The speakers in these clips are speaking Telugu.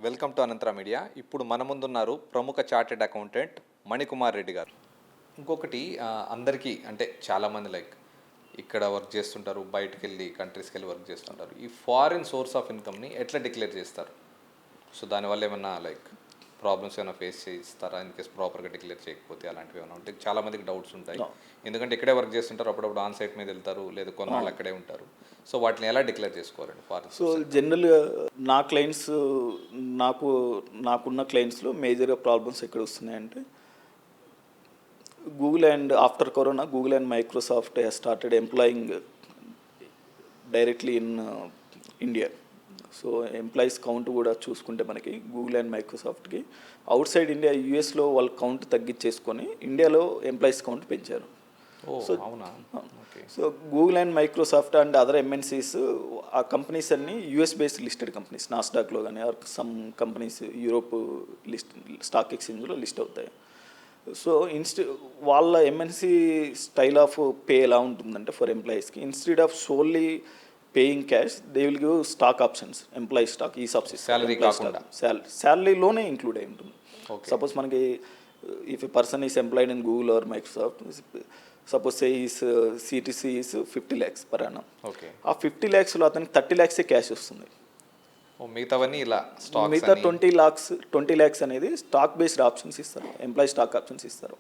వెల్కమ్ టు అనంతర మీడియా. ఇప్పుడు మన ముందున్నారు ప్రముఖ చార్టెడ్ అకౌంటెంట్ మణికుమార్ రెడ్డి గారు. ఇంకొకటి అందరికీ అంటే చాలామంది ఇక్కడ వర్క్ చేస్తుంటారు, బయటకు వెళ్ళి కంట్రీస్కి వెళ్ళి వర్క్ చేస్తుంటారు. ఈ ఫారిన్ సోర్స్ ఆఫ్ ఇన్కమ్ని ఎట్లా డిక్లేర్ చేస్తారు? సో దానివల్ల ఏమన్నా ప్రాబ్లమ్స్ ఏమైనా ఫేస్ చేస్తారా ఇన్ కేస్ ప్రాపర్గా డిక్లేర్ చేయకపోతే? అలాంటివి ఏమైనా ఉంటే చాలామందికి డౌట్స్ ఉంటాయి. ఎందుకంటే ఇక్కడే వర్క్ చేస్తుంటారు, అప్పుడప్పుడు ఆన్ సైట్ మీద వెళ్తారు, లేదా కొన్నాళ్ళు అక్కడే ఉంటారు. సో వాటిని ఎలా డిక్లేర్ చేసుకోవాలండి ఫారిన్? సో జనరల్గా నా క్లయింట్స్ నాకున్న క్లయింట్స్లో మేజర్గా ప్రాబ్లమ్స్ ఎక్కడ వస్తున్నాయంటే, Google and after corona Google and Microsoft has started employing directly in India. So employees count కూడా చూసుకుంటే మనకి గూగుల్ అండ్ మైక్రోసాఫ్ట్కి అవుట్ సైడ్ ఇండియా యూఎస్లో వాళ్ళ కౌంట్ తగ్గించేసుకొని ఇండియాలో ఎంప్లాయీస్ కౌంట్ పెంచారు. So Google and Microsoft and other MNCs ఆ కంపెనీస్ అన్నీ యూఎస్ బేస్డ్ లిస్టెడ్ కంపెనీస్, నాస్డాక్లో కానీ or some companies Europe stock ఎక్స్చేంజ్లో లిస్ట్ అవుతాయి. సో వాళ్ళ ఎంఎన్సీ స్టైల్ ఆఫ్ పే ఎలా ఉంటుందంటే, ఫర్ ఎంప్లాయీస్కి instead of solely paying cash they will give stock options, employee stock, ESOPs, శాలరీలోనే ఇంక్లూడ్ అయి ఉంటుంది. సపోజ్ మనకి if a person is employed in Google or Microsoft, suppose say is CTC is 50 lakhs per annum. ఆ 50 lakhsలో అతనికి 30 lakhs క్యాష్ వస్తుంది. మిగతావన్నీ ఇలా మిగతా 20 lakhs అనేది స్టాక్ బేస్డ్ ఆప్షన్స్ ఇస్తారు, ఎంప్లాయీ స్టాక్ ఆప్షన్స్ ఇస్తారు.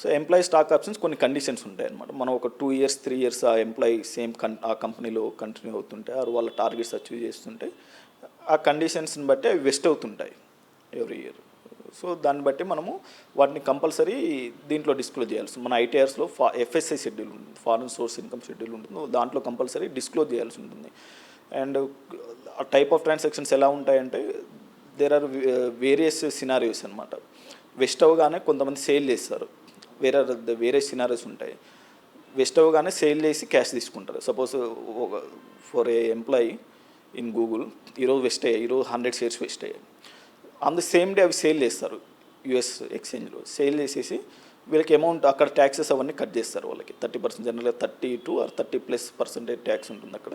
సో ఎంప్లాయీ స్టాక్ ఆప్షన్స్ కొన్ని కండిషన్స్ ఉంటాయి అన్నమాట. మనం ఒక 2 years 3 years ఆ ఎంప్లాయీ సేమ్ ఆ కంపెనీలో కంటిన్యూ అవుతుంటే ఆరు వాళ్ళ టార్గెట్స్ అచీవ్ చేస్తుంటే ఆ కండిషన్స్ని బట్టి అవి వెస్ట్ అవుతుంటాయి ఎవ్రీ ఇయర్. సో దాన్ని బట్టి మనము వాటిని కంపల్సరీ దీంట్లో డిస్క్లోజ్ చేయాల్సి, మన ఐటీఆర్స్లో ఎఫ్ఎస్ఐ షెడ్యూల్ ఉంటుంది, ఫారిన్ సోర్స్ ఇన్కమ్ షెడ్యూల్ ఉంటుంది, దాంట్లో కంపల్సరీ డిస్క్లోజ్ చేయాల్సి ఉంటుంది. అండ్ ఆ టైప్ ఆఫ్ ట్రాన్సాక్షన్స్ ఎలా ఉంటాయంటే, దేర్ ఆర్ వేరియస్ సినారియోస్ అనమాట. వెస్ట్ అవగానే కొంతమంది సేల్ చేస్తారు, వేరే సినారియోస్ ఉంటాయి. వెస్ట్ అవగానే సేల్ చేసి క్యాష్ తీసుకుంటారు. Suppose for a employee in Google ఈరోజు వెస్ట్ అయ్యాయి, ఈరోజు 100 shares వెస్ట్ అయ్యాయి. ఆన్ ద సేమ్ డే అవి సేల్ చేస్తారు యూఎస్ ఎక్స్చేంజ్లో. సేల్ చేసేసి వీళ్ళకి అమౌంట్ అక్కడ ట్యాక్సెస్ అవన్నీ కట్ చేస్తారు వాళ్ళకి 30%, జనరల్గా 32 or 30+% ట్యాక్స్ ఉంటుంది అక్కడ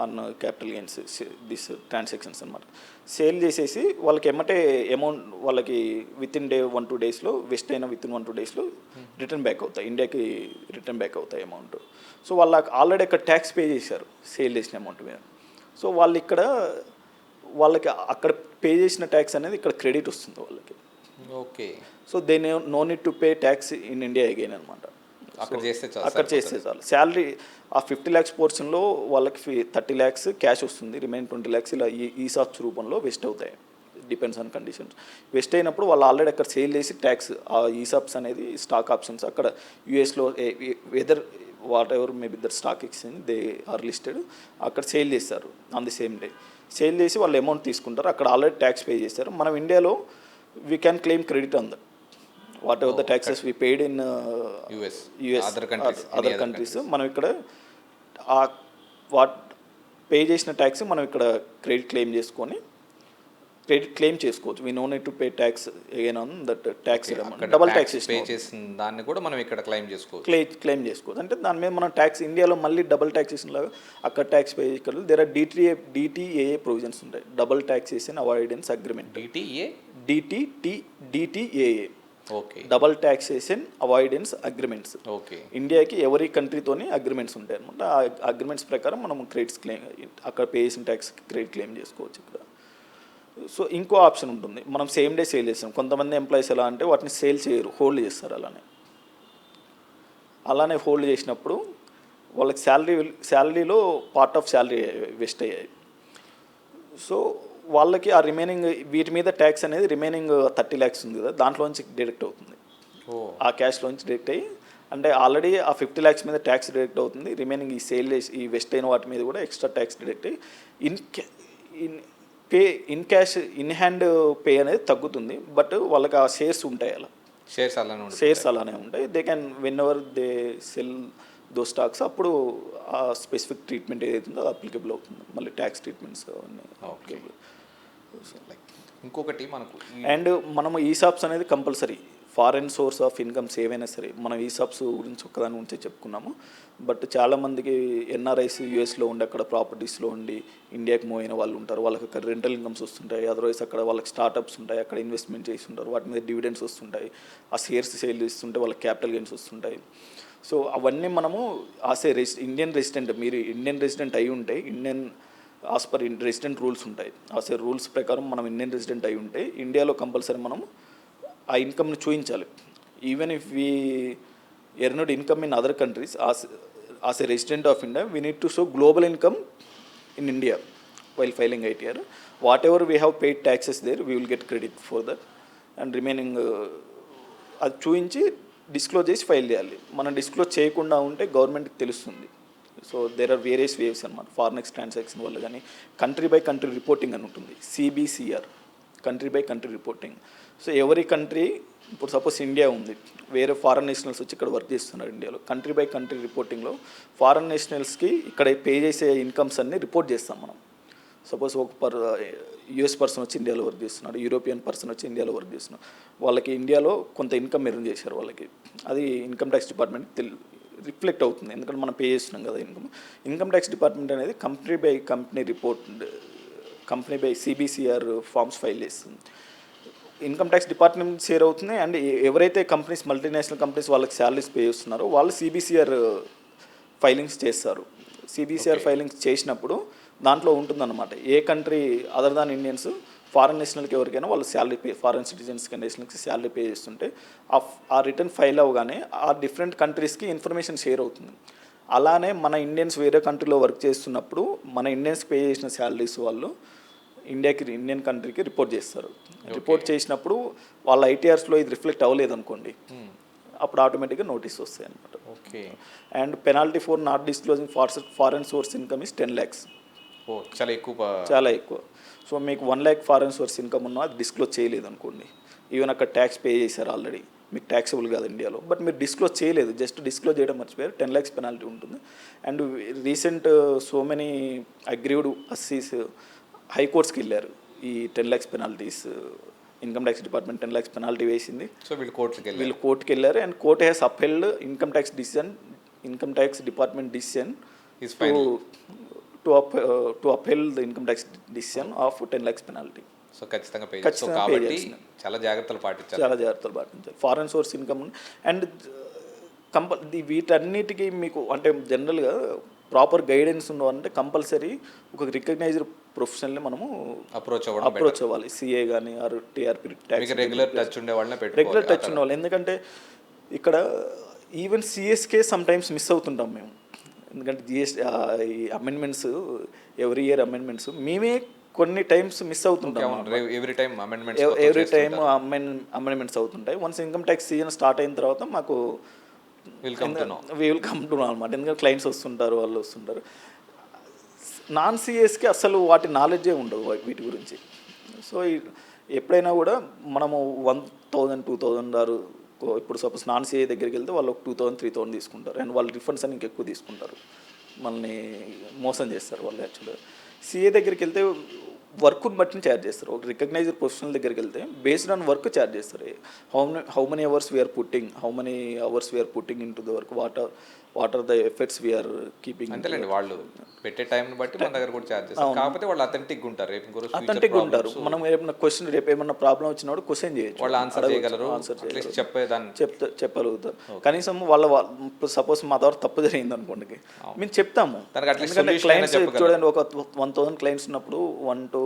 on capital gains this transactions అనమాట. సేల్ చేసేసి వాళ్ళకి ఎమ్మటే అమౌంట్ వాళ్ళకి విత్ ఇన్ 1-2 daysలో వెస్ట్ అయిన విత్ ఇన్ 1-2 daysలో రిటర్న్ బ్యాక్ అవుతాయి, ఇండియాకి రిటర్న్ బ్యాక్ అవుతాయి అమౌంట్. సో వాళ్ళకి ఆల్రెడీ అక్కడ ట్యాక్స్ పే చేశారు సేల్ చేసిన అమౌంట్ మీద. సో వాళ్ళకి అక్కడ పే చేసిన ట్యాక్స్ అనేది ఇక్కడ క్రెడిట్ వస్తుంది వాళ్ళకి. Okay. So they know need to pay tax in India again అనమాట. అక్కడ చేస్తే చాలు. శాలరీ ఆ 50 lakhs పోర్షన్లో వాళ్ళకి 30 lakhs క్యాష్ వస్తుంది, రిమైన్ 20 lakhs ఇలా ఈసాప్స్ రూపంలో వెస్ట్ అవుతాయి, డిపెండ్స్ ఆన్ కండిషన్స్. వెస్ట్ అయినప్పుడు వాళ్ళు ఆల్రెడీ అక్కడ సేల్ చేసి ట్యాక్స్, ఆ ఈసాప్స్ అనేది స్టాక్ ఆప్షన్స్ అక్కడ యూఎస్లో whether whatever maybe that stock exchange they are listed, అక్కడ సేల్ చేస్తారు on the same day. Sale చేసి వాళ్ళు అమౌంట్ తీసుకుంటారు, అక్కడ ఆల్రెడీ ట్యాక్స్ పే చేస్తారు. మనం ఇండియాలో we can claim credit on that whatever the taxes we paid in US other countries. మనం ఇక్కడ పే చేసిన ట్యాక్స్ మనం ఇక్కడ క్రెడిట్ క్లెయిమ్ చేసుకోవచ్చు. We no need to pay tax again on that tax. Double taxation pay చేసిన దాన్ని కూడా మనం ఇక్కడ క్లెయిమ్ చేసుకోవచ్చు. అంటే దాని మీద మనం ట్యాక్స్ ఇండియాలో మళ్ళీ డబల్ ట్యాక్సేషన్ లాగా అక్కడ ట్యాక్స్ పే చేసుకోవాలి. దేర్ ఆర్ డిటిఏఏ ప్రొవిజన్స్ ఉంటాయి, double taxation avoidance agreement, DTAA, double taxation avoidance agreements. ఇండియాకి ఎవరి కంట్రీతోని అగ్రిమెంట్స్ ఉంటాయి అనమాట. ఆ అగ్రిమెంట్స్ ప్రకారం మనం క్రెడిట్స్ క్లెయిమ్, అక్కడ పే చేసిన ట్యాక్స్ క్రెడిట్ క్లెయిమ్ చేసుకోవచ్చు ఇక్కడ. సో ఇంకో ఆప్షన్ ఉంటుంది, మనం సేమ్ డే సేల్ చేస్తాం. కొంతమంది ఎంప్లాయీస్ ఎలా అంటే వాటిని సేల్ చేయరు, హోల్డ్ చేస్తారు. అలానే హోల్డ్ చేసినప్పుడు వాళ్ళకి శాలరీలో పార్ట్ ఆఫ్ శాలరీ వెస్ట్ అయ్యాయి. సో వాళ్ళకి ఆ రిమైనింగ్ వీటి మీద ట్యాక్స్ అనేది రిమైనింగ్ 30 lakhs ఉంది కదా, దాంట్లోంచి డిడక్ట్ అవుతుంది. ఆ క్యాష్లోంచి డిడక్ట్ అయ్యి, అంటే ఆల్రెడీ ఆ 50 lakhs మీద ట్యాక్స్ డిడక్ట్ అవుతుంది, రిమైనింగ్ ఈ సేల్ ఈ వెస్ట్ అయిన వాటి మీద కూడా ఎక్స్ట్రా ట్యాక్స్ డిడక్ట్ అయ్యి in cash in hand pay అనేది తగ్గుతుంది. బట్ వాళ్ళకి ఆ షేర్స్ ఉంటాయి, షేర్స్ అలానే ఉంటాయి. They can when ever they sell though stocks, అప్పుడు ఆ స్పెసిఫిక్ ట్రీట్మెంట్ ఏదైతుందో అది అప్లికబుల్ అవుతుంది, మళ్ళీ ట్యాక్స్ ట్రీట్మెంట్స్ అవన్నీ అప్లికబుల్. ఇంకొకటి మనకు అండ్ మనము ఈసాప్స్ అనేది compulsory foreign source of incomes ఏవైనా సరే మనం ఈసాప్స్ గురించి ఒక్కదాని గురించే చెప్పుకున్నాము. బట్ చాలామందికి ఎన్ఆర్ఐస్ యూఎస్లో ఉండి అక్కడ ప్రాపర్టీస్లో ఉండి ఇండియాకి మూవ్ అయిన వాళ్ళు ఉంటారు. వాళ్ళకి అక్కడ రెంటల్ ఇన్కమ్స్ వస్తుంటాయి. అదర్వైజ్ అక్కడ వాళ్ళకి స్టార్టప్స్ ఉంటాయి, అక్కడ ఇన్వెస్ట్మెంట్ చేసి ఉంటారు, వాటి మీద డివిడెండ్స్ వస్తుంటాయి, ఆ షేర్స్ సేల్ చేస్తుంటే వాళ్ళకి క్యాపిటల్ గెయిన్స్ వస్తుంటాయి. సో అవన్నీ మనము ఆసే ఇండియన్ రెసిడెంట్, మీరు ఇండియన్ రెసిడెంట్ అయి ఉంటే Indian as per resident rules ఉంటాయి. ఆసే రూల్స్ ప్రకారం మనం ఇండియన్ రెసిడెంట్ అయి ఉంటే ఇండియాలో కంపల్సరీ మనం ఆ ఇన్కమ్ని చూపించాలి. Even if we earned income in other countries as a resident of India, we need to show global income in India while filing ITR. Whatever we have paid taxes there, we will get credit for that. And remaining అది చూపించి డిస్క్లోజ్ చేసి ఫైల్ చేయాలి. మనం డిస్క్లోజ్ చేయకుండా ఉంటే గవర్నమెంట్కి తెలుస్తుంది. So there are various waves అనమాట. ఫారెన్ ఎక్స్ ట్రాన్సాక్షన్ వల్ల కానీ కంట్రీ బై కంట్రీ రిపోర్టింగ్ అని ఉంటుంది, CBCR, country by country reporting. So ఎవరి కంట్రీ, ఇప్పుడు సపోజ్ ఇండియా ఉంది, వేరే ఫారెన్ నేషనల్స్ వచ్చి ఇక్కడ వర్క్ చేస్తున్నారు ఇండియాలో, కంట్రీ బై కంట్రీ రిపోర్టింగ్లో ఫారెన్ నేషనల్స్కి ఇక్కడ పే చేసే ఇన్కమ్స్ అన్ని రిపోర్ట్ చేస్తాం మనం. సపోజ్ ఒక US పర్సన్ వచ్చి ఇండియాలో వర్క్ చేస్తున్నాడు, యూరోపియన్ పర్సన్ వచ్చి ఇండియాలో వర్క్ చేస్తున్నాడు, వాళ్ళకి ఇండియాలో కొంత ఇన్కమ్ ఎర్న్ చేశారు వాళ్ళకి, అది ఇన్కమ్ ట్యాక్స్ డిపార్ట్మెంట్ రిఫ్లెక్ట్ అవుతుంది, ఎందుకంటే మనం పే చేస్తున్నాం కదా ఇన్కమ్ ట్యాక్స్ డిపార్ట్మెంట్ అనేది company by company report, company by CBCR forms file చేస్తుంది. ఇన్కమ్ ట్యాక్స్ డిపార్ట్మెంట్ షేర్ అవుతుంది. అండ్ ఎవరైతే కంపెనీస్, మల్టీనేషనల్ కంపెనీస్ వాళ్ళకి శాలరీస్ పే చేస్తున్నారో వాళ్ళు CBCR ఫైలింగ్స్ చేస్తారు. CBCR ఫైలింగ్స్ చేసినప్పుడు దాంట్లో ఉంటుందన్నమాట ఏ country other than Indians foreign నేషనల్కి ఎవరికైనా వాళ్ళు శాలరీ పే, ఫారెన్ సిటిజన్స్కి నేషనల్కి శాలరీ పే చేస్తుంటే ఆ రిటర్న్ ఫైల్ అవ్వగానే ఆ డిఫరెంట్ కంట్రీస్కి ఇన్ఫర్మేషన్ షేర్ అవుతుంది. అలానే మన ఇండియన్స్ వేరే కంట్రీలో వర్క్ చేస్తున్నప్పుడు మన ఇండియన్స్కి పే చేసిన శాలరీస్ వాళ్ళు ఇండియన్ కంట్రీకి రిపోర్ట్ చేస్తారు. రిపోర్ట్ చేసినప్పుడు వాళ్ళ ITRస్లో ఇది రిఫ్లెక్ట్ అవ్వలేదు అనుకోండి, అప్పుడు ఆటోమేటిక్గా నోటీస్ వస్తాయి అనమాట. Okay. And penalty for not disclosing foreign source income is 10 lakhs. చాలా ఎక్కువ. సో మీకు 1 lakh ఫారెన్ సోర్స్ ఇన్కమ్ ఉన్నా అది డిస్క్లోజ్ చేయలేదు అనుకోండి, ఈవెన్ అక్కడ ట్యాక్స్ పే చేశారు ఆల్రెడీ, మీకు ట్యాక్సబుల్ కాదు ఇండియాలో, బట్ మీరు డిస్క్లోజ్ చేయలేదు, జస్ట్ డిస్క్లోజ్ చేయడం మర్చిపోయారు, 10 lakhs పెనాల్టీ ఉంటుంది. And recent so many aggrieved assessees హైకోర్ట్స్కి వెళ్ళారు ఈ 10 lakhs penalties. Income tax department 10 lakhs penalty వేసింది. సో వీళ్ళు కోర్టుకి వెళ్ళారు and court has upheld income tax department decision to upheld the income tax decision of 10 lakhs penalty. So ఖచ్చితంగా పే చేయాలి. చాలా జాగ్రత్తలు పాటించాలి. ఫారెన్ సోర్స్ ఇన్కమ్ అండ్ వీటన్నిటికీ మీకు అంటే జనరల్గా ప్రాపర్ గైడెన్స్ ఉన్నవారంటే కంపల్సరీ ఒక రికగ్నైజ్డ్ ప్రొఫెషనల్ని మనము అప్రోచ్ అవ్వాలి. CA కానీ or TRP tax regular touch ఉండే వాళ్ళు. ఎందుకంటే ఇక్కడ ఈవెన్ CSకే సమ్ టైమ్స్ మిస్ అవుతుంటాం మేము, ఎందుకంటే ఈ అమెండ్మెంట్స్ ఎవ్రీ ఇయర్ అమెండ్మెంట్స్ మేమే కొన్ని టైమ్స్ మిస్ అవుతుంటాం. ఎవ్రీ టైం అమెండ్మెంట్స్ అవుతుంటాయి. Once income tax season start అయిన తర్వాత మాకు we will come to know అనమాట, ఎందుకంటే క్లయింట్స్ వస్తుంటారు, వాళ్ళు వస్తుంటారు. నాన్ CSకి అసలు వాటి నాలెడ్జే ఉండదు వీటి గురించి. సో ఎప్పుడైనా కూడా మనము 1,000 2,000 ఇప్పుడు సపోజ్ నాన్ CA దగ్గరికి వెళ్తే వాళ్ళు 2,000 3,000 తీసుకుంటారు అండ్ వాళ్ళు రిఫండ్స్ అని ఇంకెక్కువ తీసుకుంటారు, మనల్ని మోసం చేస్తారు వాళ్ళు. యాక్చువల్గా CA దగ్గరికి వెళ్తే వర్క్ని బట్టి ఛార్జ్ చేస్తారు. ఒక రికగ్నైజ్డ్ ప్రొఫెషనల్ దగ్గరికి వెళ్తే బేస్డ్ ఆన్ వర్క్ ఛార్జ్ చేస్తారు. How many hours we're putting in to the work, what are the effects we're keeping. అంతేలేండి, వాళ్ళు పెట్టే టైంని బట్టి మన దగ్గర కూడా ఛార్జ్ చేస్తారు. కాకపోతే వాళ్ళు అథెంటిక్గా ఉంటారు. మనం ఏమైనా క్వశ్చన్, రేపు ఏమన్నా ప్రాబ్లం వచ్చినప్పుడు క్వశ్చన్ చేయొచ్చు, వాళ్ళు ఆన్సర్ చేయగలరు, చెప్పగలుగుతారు. కనీసం వాళ్ళ సపోజ్ మా ద్వారా తప్పు జరిగింది అనుకోండి, మేము చెప్తాము. క్లయింట్స్ చూడండి, ఒక 1,000 క్లయింట్స్ ఉన్నప్పుడు 1-2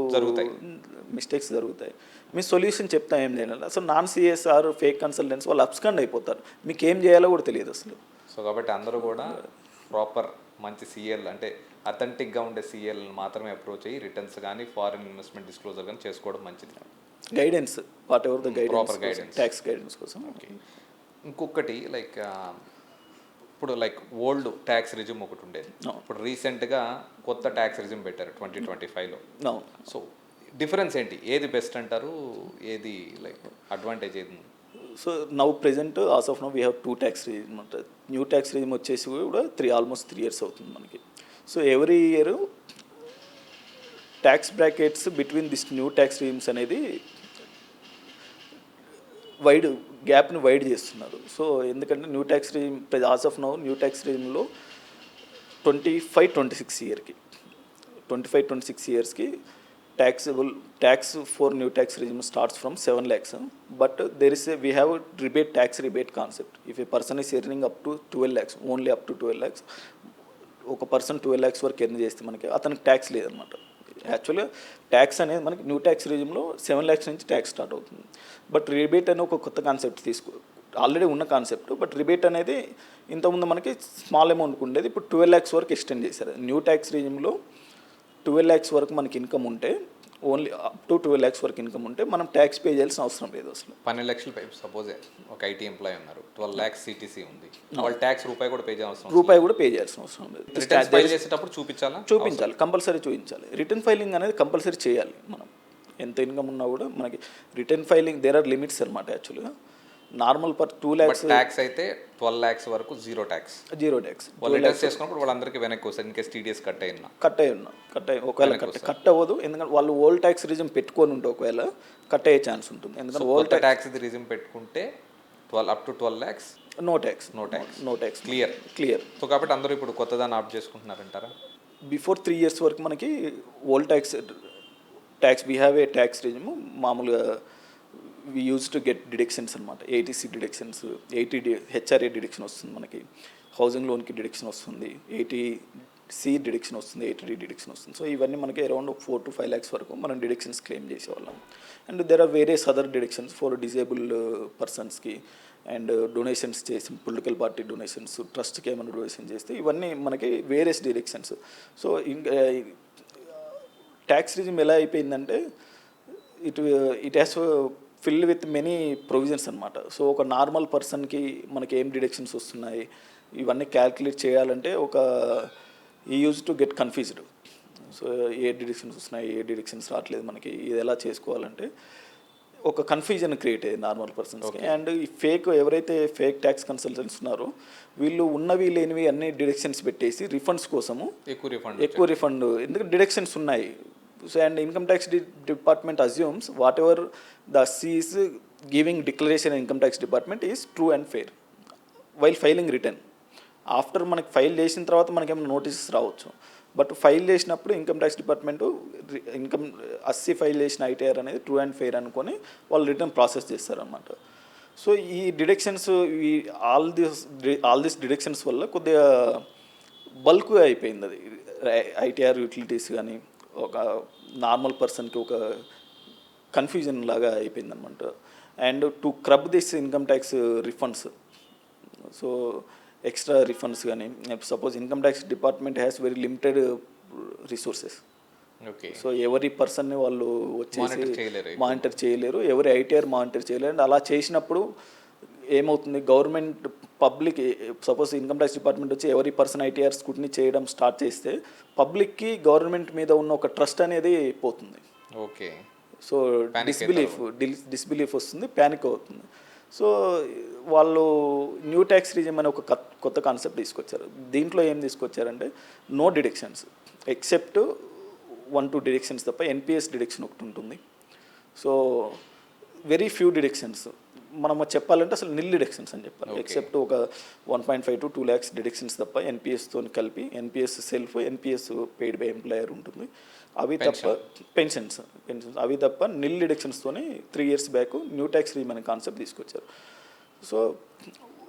మిస్టేక్స్ జరుగుతాయి, మీ సొల్యూషన్ చెప్తాం ఏం చేయాలి. అసలు నాన్ CSR ఫేక్ కన్సల్టెంట్స్ వాళ్ళు అబ్స్కాండ్ అయిపోతారు, మీకు ఏం చేయాలో కూడా తెలియదు అసలు. సో కాబట్టి అందరూ కూడా ప్రాపర్ మంచి CL అంటే అథెంటిక్గా ఉండే CL మాత్రమే అప్రోచ్ అయ్యి రిటర్న్స్ కానీ ఫారిన్ ఇన్వెస్ట్మెంట్ డిస్క్లోజర్ కానీ చేసుకోవడం మంచిది. Guidance, what ever the proper guidance, tax guidance కోసం. ఓకే. ఇంకొకటి ఇప్పుడు ఓల్డ్ ట్యాక్స్ రిజ్యూమ్ ఒకటి ఉండేది, ఇప్పుడు రీసెంట్గా కొత్త ట్యాక్స్ రిజ్యూమ్ పెట్టారు 2025లో. సో డిఫరెన్స్ ఏంటి, ఏది బెస్ట్ అంటారు, ఏది అడ్వాంటేజ్ ఏది? So now present as of now we have 2 tax regime ఉంటుంది. న్యూ ట్యాక్స్ రిజిమ్ వచ్చేసి కూడా ఆల్మోస్ట్ 3 years అవుతుంది మనకి. So every year tax brackets between this new tax regimes అనేది వైడ్ గ్యాప్ని వైడ్ చేస్తున్నారు. సో ఎందుకంటే new tax regime as of now new tax రిజిమ్లో 25-26 ఇయర్కి 25-26 ఇయర్స్కి tax for new tax regime starts from 7 lakhs, but we have a tax rebate concept. If a person is earning up to 12 lakhs, only up to 12 lakhs, ఒక పర్సన్ 12 lakhs వరకు ఎర్న్ చేస్తే మనకి అతనికి ట్యాక్స్ లేదనమాట. యాక్చువల్గా ట్యాక్స్ అనేది మనకి న్యూ ట్యాక్స్ రిజిమ్లో 7 lakhs నుంచి ట్యాక్స్ స్టార్ట్ అవుతుంది. బట్ రిబేట్ అనే ఒక కొత్త కాన్సెప్ట్ ఆల్రెడీ ఉన్న కాన్సెప్ట్, బట్ రిబేట్ అనేది ఇంతకుముందు మనకి స్మాల్ అమౌంట్కి ఉండేది, ఇప్పుడు 12 lakhs వరకు ఎక్స్టెండ్ చేశారు. న్యూ ట్యాక్స్ రిజిమ్లో 12 lakhs వరకు మనకి ఇన్కమ్ ఉంటే, ఓన్లీ అప్ టు 12 lakhs వరకు ఇన్కమ్ ఉంటే మనం ట్యాక్స్ పే చేయాల్సిన అవసరం లేదు అసలు. 12 లక్షలు సపోజ్ ఒక ఐటీ ఎంప్లాయీ ఉన్నారు, 12 lakhs సిటీసీ ఉంది, వాళ్ళు ట్యాక్స్ రూపాయి కూడా పే చేయాల్సిన అవసరం లేదు. రిటర్న్స్ ఫైల్ చేసేటప్పుడు చూపించాలి, కంపల్సరీ చూపించాలి. రిటర్న్ ఫైలింగ్ అనేది కంపల్సరీ చేయాలి. మనం ఎంత ఇన్కమ్ ఉన్నా కూడా మనకి return filing there are limits అనమాట. యాక్చువల్గా నార్మల్ పర్ 2 lakhs ట్యాక్స్ అయితే 12 lakhs వరకు జీరో ట్యాక్స్. వాళ్ళు రిటర్న్స్ చేసుకున్నప్పుడు వాళ్ళందరికీ వెనక్కి వస్తుంది. ఇన్కేస్ టీడీఎస్ కట్ అయ్యి ఒకవేళ కట్ అవ్వదు, ఎందుకంటే వాళ్ళు ఓల్డ్ ట్యాక్స్ రిజిమ్ పెట్టుకొని ఉంటే ఒకవేళ కట్ అయ్యే ఛాన్స్ ఉంటుంది. ఎందుకంటే ఓల్డ్ ట్యాక్స్ రిజిమ్ పెట్టుకుంటే 12 up to 12 lakhs no tax clear. So కాబట్టి అందరూ ఇప్పుడు కొత్తదాన్ని ఆప్ చేసుకుంటున్నారంటారా? బిఫోర్ 3 years వరకు మనకి old tax we have a tax regime. మామూలుగా we used to get deductions అనమాట. 80C deductions, 80 హెచ్ఆర్ఏ డిడక్షన్ వస్తుంది మనకి, హౌసింగ్ లోన్కి డిడక్షన్ వస్తుంది, 80C డిడక్షన్ వస్తుంది, 80D డిడక్షన్ వస్తుంది. సో ఇవన్నీ మనకి అరౌండ్ 4 to 5 lakhs వరకు మనం డిడక్షన్స్ క్లెయిమ్ చేసేవాళ్ళం. And there are various other deductions for disabled పర్సన్స్కి, అండ్ డొనేషన్స్ చేసి పొలిటికల్ పార్టీ డొనేషన్స్, ట్రస్ట్కి ఏమైనా డొనేషన్ చేస్తే ఇవన్నీ మనకి various deductions. So tax regime ఎలా అయిపోయిందంటే it has filled with many provisions అనమాట. సో ఒక నార్మల్ పర్సన్కి మనకి ఏం డిడక్షన్స్ వస్తున్నాయి ఇవన్నీ క్యాల్కులేట్ చేయాలంటే ఈ use to get confused. So ఏ డిడక్షన్స్ వస్తున్నాయి, ఏ డిడక్షన్స్ రావట్లేదు, మనకి ఇది ఎలా చేసుకోవాలంటే ఒక కన్ఫ్యూజన్ క్రియేట్ అయ్యేది నార్మల్ పర్సన్స్కి. అండ్ ఈ ఎవరైతే ఫేక్ ట్యాక్స్ కన్సల్టెంట్స్ ఉన్నారో వీళ్ళు ఉన్నవి లేనివి అన్ని డిడక్షన్స్ పెట్టేసి రిఫండ్స్ కోసము ఎక్కువ రిఫండ్, ఎందుకంటే డిడక్షన్స్ ఉన్నాయి. So and income tax department assumes whatever the C is giving declaration in income tax department is true and fair while filing return. After మనకి ఫైల్ చేసిన తర్వాత మనకేమైనా నోటీసెస్ రావచ్చు, బట్ ఫైల్ చేసినప్పుడు income tax department Assi file చేసిన ఐటీఆర్ అనేది ట్రూ అండ్ ఫెయిర్ అనుకొని వాళ్ళు రిటర్న్ ప్రాసెస్ చేస్తారన్నమాట. సో ఈ డిడక్షన్స్ ఆల్ దిస్ డిడక్షన్స్ వల్ల కొద్దిగా బల్క్ అయిపోయింది అది. ఐటీఆర్ యూటిలిటీస్ కానీ ఒక నార్మల్ పర్సన్కి ఒక కన్ఫ్యూజన్ లాగా అయిపోయింది అనమాట. And to curb this income tax refunds, so extra refunds కానీ, suppose income tax department has very limited resources. So ఎవరి పర్సన్ని వాళ్ళు వచ్చేసి మానిటర్ చేయలేరు, ఎవరి ఐటీఆర్ మానిటర్ చేయలేరు. అండ్ అలా చేసినప్పుడు ఏమవుతుంది, government public suppose income tax department వచ్చి ఎవరి పర్సన్ ఐటీఆర్ స్క్రూటినీ చేయడం స్టార్ట్ చేస్తే పబ్లిక్కి గవర్నమెంట్ మీద ఉన్న ఒక ట్రస్ట్ అనేది పోతుంది. ఓకే. సో డిస్బిలీఫ్ వస్తుంది, ప్యానిక్ అవుతుంది. సో వాళ్ళు న్యూ ట్యాక్స్ రిజిమ్ అనే ఒక కొత్త కాన్సెప్ట్ తీసుకొచ్చారు. దీంట్లో ఏం తీసుకొచ్చారంటే నో డిడక్షన్స్ ఎక్సెప్ట్ 1-2 డిడక్షన్స్ తప్ప. ఎన్పిఎస్ డిడక్షన్ ఒకటి ఉంటుంది. సో వెరీ ఫ్యూ డిడక్షన్స్ మనం చెప్పాలంటే అసలు నిల్ డిడక్షన్స్ అని చెప్పాలి. ఎక్సెప్ట్ ఒక 1.5 to 2 lakhs డిడక్షన్స్ తప్ప ఎన్పిఎస్తో కలిపి, NPS self, NPS paid by employer ఉంటుంది, అవి తప్ప పెన్షన్స్ అవి తప్ప నిల్ డిడక్షన్స్తోనే 3 years back new tax regime అనే కాన్సెప్ట్ తీసుకొచ్చారు. సో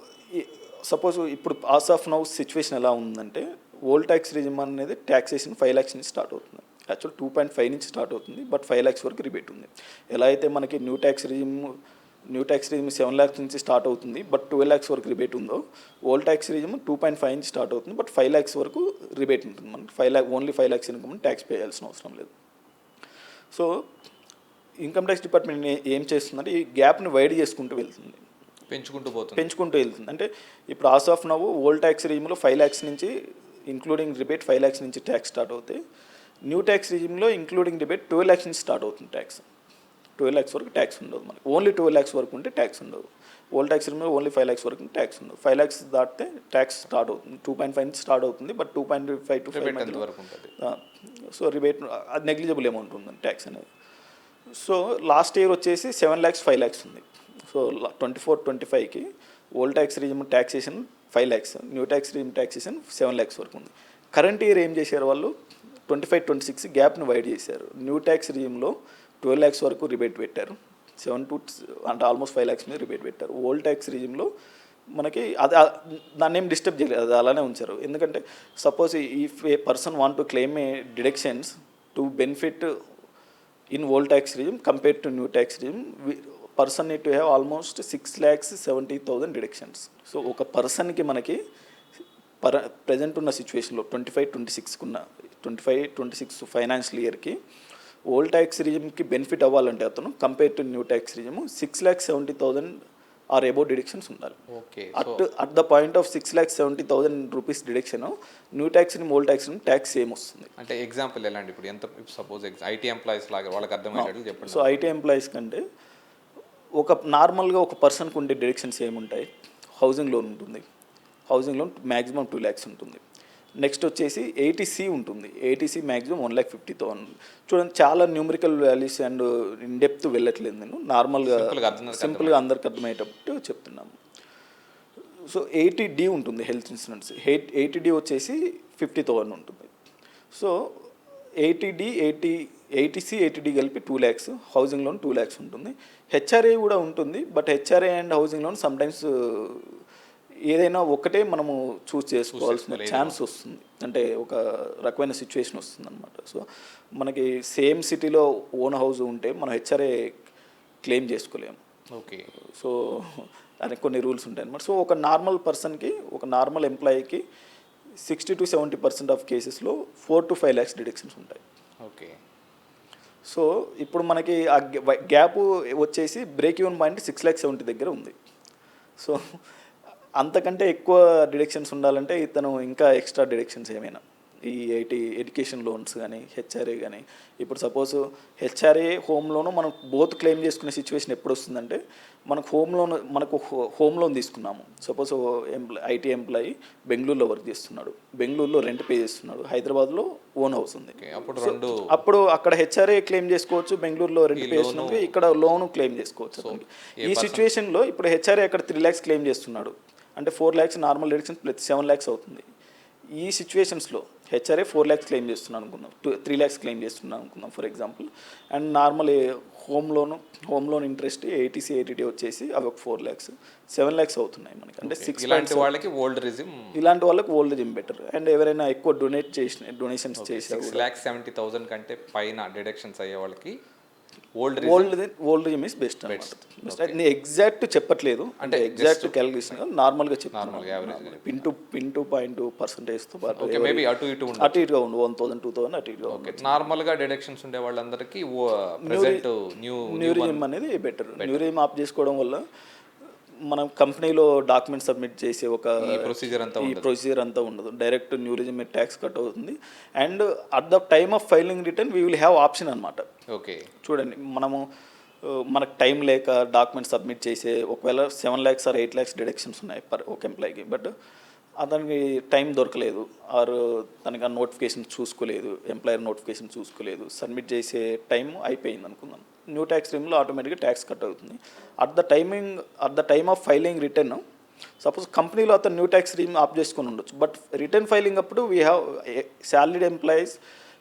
సపోజ్ ఇప్పుడు ఆస్ ఆఫ్ నౌ సిచ్యువేషన్ ఎలా ఉందంటే ఓల్డ్ ట్యాక్స్ రిజిమ్ అనేది ట్యాక్సేషన్ 5 lakhs నుంచి స్టార్ట్ అవుతుంది. యాక్చువల్ 2.5 నుంచి స్టార్ట్ అవుతుంది, బట్ 5 lakhs వరకు రిబేట్ ఉంది. ఎలా అయితే మనకి న్యూ ట్యాక్స్ రిజిమ్ 7 lakhs నుంచి స్టార్ట్ అవుతుంది, బట్ 12 lakhs వరకు రిబేట్ ఉందో, ఓల్డ్ ట్యాక్స్ రిజిమ్ 2.5 నుంచి స్టార్ట్ అవుతుంది, బట్ 5 lakhs వరకు రిబేట్ ఉంటుంది. మనకి only 5 lakhs income tax pay చేయాల్సిన అవసరం లేదు. సో ఇన్కమ్ ట్యాక్స్ డిపార్ట్మెంట్ ఏం చేస్తుందంటే ఈ గ్యాప్ని వైడ్ చేసుకుంటూ వెళ్తుంది, పెంచుకుంటూ వెళ్తుంది. అంటే ఇప్పుడు as of now old tax రిజిమ్లో 5 lakhs నుంచి ఇంక్లూడింగ్ రిబేట్ 5 lakhs నుంచి ట్యాక్స్ స్టార్ట్ అవుతాయి. న్యూ ట్యాక్స్ రిజిమ్లో ఇంక్లూడింగ్ రిబేట్ 12 lakhs నుంచి స్టార్ట్ అవుతుంది ట్యాక్స్. 12 lakhs వరకు ట్యాక్స్ ఉండదు మనకి, ఓన్లీ 12 lakhs వరకు ఉంటే ట్యాక్స్ ఉండదు. ఓల్డ్ ట్యాక్స్ రిజిమ్లో ఓన్లీ 5 lakhs వరకు ట్యాక్స్ ఉండదు. 5 lakhs దాటితే ట్యాక్స్ స్టార్ట్ అవుతుంది. 2.5 నుంచి స్టార్ట్ అవుతుంది, బట్ 2.5 to 5 వరకు ఉంటుంది. సో రిబేట్ అది నెగ్లిజిబుల్ అమౌంట్ ఉందండి ట్యాక్స్ అనేది. సో లాస్ట్ ఇయర్ వచ్చేసి 7 lakhs 5 lakhs ఉంది. సో 24-25కి old tax regime taxation 5 lakhs, new tax regime taxation 7 lakhs వరకు ఉంది. కరెంట్ ఇయర్ ఏం చేశారు వాళ్ళు, 25-26 గ్యాప్ని వైడ్ చేశారు. న్యూ ట్యాక్స్ రిజిమ్లో 12 lakhs వరకు రిబేట్ పెట్టారు, 7 to అంటే ఆల్మోస్ట్ 5 lakhs మీద రిబేట్ పెట్టారు. ఓల్డ్ ట్యాక్స్ రిజిమ్లో మనకి అది దాన్ని ఏం డిస్టర్బ్ చేయలేదు, అది అలానే ఉంచారు. ఎందుకంటే suppose if A person want to claim A deductions to benefit in old tax regime compare to new tax regime, person need to have almost 6,70,000 deductions. So ఒక పర్సన్కి మనకి ప్రజెంట్ ఉన్న సిచ్యువేషన్లో 25-26 ఉన్న 25-26 ఫైనాన్షియల్ ఇయర్కి ఓల్డ్ ట్యాక్స్ రిజిమ్కి బెనిఫిట్ అవ్వాలంటే అతను compare to new tax regime 6,70,000 or above deductions ఉండాలి. Okay, at the point of 6,70,000 rupees deduction new tax old tax same వస్తుంది. అంటే ఎగ్జాంపుల్ ఎలాంటి, ఇప్పుడు ఎంత సపోజ్ ఐటీ ఎంప్లాయీస్ లాగా వాళ్ళకి అర్థమయ్యేటట్లు చెప్పండి. సో ఐటీ ఎంప్లాయీస్ కంటే ఒక నార్మల్గా ఒక పర్సన్కి ఉండే డిడక్షన్స్ ఏముంటాయి, హౌసింగ్ లోన్ ఉంటుంది, హౌసింగ్ లోన్ మ్యాక్సిమం 2 lakhs ఉంటుంది. నెక్స్ట్ వచ్చేసి ఏటీసీ ఉంటుంది, ఏటీసీ మ్యాక్సిమం 1,50,000. చూడండి చాలా numerical values and in depth వెళ్ళట్లేదు, నేను నార్మల్గా సింపుల్గా అందరికి అర్థమయ్యేటట్టు చెప్తున్నాము. సో 80D ఉంటుంది హెల్త్ ఇన్సూరెన్స్, 80D వచ్చేసి 50,000 ఉంటుంది. సో 80C 80D కలిపి 2 lakhs, హౌసింగ్ లోన్ 2 lakhs ఉంటుంది. హెచ్ఆర్ఏ కూడా ఉంటుంది, but HRA and housing loan sometimes ఏదైనా ఒకటే మనము చూస్ చేసుకోవాల్సిన ఛాన్స్ వస్తుంది, అంటే ఒక రకమైన సిచ్యువేషన్ వస్తుంది అనమాట. సో మనకి సేమ్ సిటీలో ఓన్ హౌస్ ఉంటే మనం హెచ్ఆర్ఏ క్లెయిమ్ చేసుకోలేము. ఓకే, సో దానికి కొన్ని రూల్స్ ఉంటాయి అనమాట. సో ఒక నార్మల్ పర్సన్కి, ఒక నార్మల్ ఎంప్లాయీకి 60-70% ఆఫ్ కేసెస్లో 4 to 5 lakhs డిడక్షన్స్ ఉంటాయి. ఓకే, సో ఇప్పుడు మనకి ఆ గ్యాప్ వచ్చేసి బ్రేక్ ఈవెన్ పాయింట్ 6,70,000 దగ్గర ఉంది. సో అంతకంటే ఎక్కువ డిడక్షన్స్ ఉండాలంటే ఇతను ఇంకా ఎక్స్ట్రా డిడక్షన్స్ ఏమైనా ఈ ఎడ్యుకేషన్ లోన్స్ కానీ హెచ్ఆర్ఏ కానీ, ఇప్పుడు సపోజ్ హెచ్ఆర్ఏ హోమ్ లోను మనం బోత్ క్లెయిమ్ చేసుకునే సిచ్యువేషన్ ఎప్పుడు వస్తుందంటే, మనకు హోమ్ లోన్ తీసుకున్నాము. సపోజ్ ఐటీ ఎంప్లాయీ బెంగళూరులో వర్క్ చేస్తున్నాడు, బెంగళూరులో రెంట్ పే చేస్తున్నాడు, హైదరాబాద్లో ఓన్ హౌస్ ఉంది. అప్పుడు అక్కడ హెచ్ఆర్ఏ క్లెయిమ్ చేసుకోవచ్చు, బెంగళూరులో రెంట్ పే చేస్తున్నాడు, ఇక్కడ లోను క్లెయిమ్ చేసుకోవచ్చు. ఈ సిచ్యువేషన్లో ఇప్పుడు హెచ్ఆర్ఏ అక్కడ 3 lakhs క్లెయిమ్ చేస్తున్నాడు అంటే 4 lakhs normal deduction plus 7 lakhs అవుతుంది. ఈ సిచ్యువేషన్స్లో హెచ్ఆర్ఏ 4 lakhs క్లెయిమ్ చేస్తున్నాను అనుకుందాం, 3 lakhs క్లెయిమ్ చేస్తున్నాను అనుకుందాం for example. And normal home loan interest ATC 80D వచ్చేసి అవి ఒక 4 lakhs, 7 lakhs అవుతున్నాయి మనకి. అంటే 6 ఇలాంటి వాళ్ళకి ఓల్డ్ రిజిమ్ బెటర్. అండ్ ఎవరైనా ఎక్కువ డొనేషన్స్ చేసి 6,70,000 కంటే పైన డిడక్షన్స్ అయ్యే వాళ్ళకి ఓల్డ్ రిజిమ్ ఇస్ బెస్ట్. నేను ఎగ్జాక్ట్ చెప్పట్లేదు, అంటే ఎగ్జాక్ట్ క్యాలిక్యులేషన్ నార్మల్గా చెప్తాను, పిన్ టు పాయింట్ పర్సంటేజ్తో పాటు అటు ఇటుగా ఉండు 1,000 2,000 అటు ఇటుగా ఉండు. నార్మల్గా డిడక్షన్స్ ఉండే వాళ్ళందరికీ న్యూ రిజిమ్ అనేది బెటర్. న్యూ రిజిమ్ ఆప్ చేసుకోవడం వల్ల మనం కంపెనీలో డాక్యుమెంట్ సబ్మిట్ చేసే ఈ ప్రొసీజర్ అంతా ఉండదు, direct new regime tax cut అవుతుంది. And at the time of filing return we will have option అనమాట. ఓకే, చూడండి మనకు టైం లేక డాక్యుమెంట్ సబ్మిట్ చేసే ఒకవేళ 7 lakhs or 8 lakhs డిడక్షన్స్ ఉన్నాయి ఒక ఎంప్లాయీకి, బట్ అతనికి టైం దొరకలేదు ఆర్ తనకి ఆ నోటిఫికేషన్ చూసుకోలేదు, ఎంప్లాయర్ నోటిఫికేషన్ చూసుకోలేదు, సబ్మిట్ చేసే టైం అయిపోయింది అనుకుందాం. న్యూ ట్యాక్స్ రిజిమ్లో ఆటోమేటిక్గా ట్యాక్స్ కట్ అవుతుంది. At the time of filing return suppose కంపెనీలో అతను న్యూ ట్యాక్స్ రిజిమ్ ఆప్ చేసుకొని ఉండొచ్చు, బట్ రిటర్న్ ఫైలింగ్ అప్పుడు we have salaried employees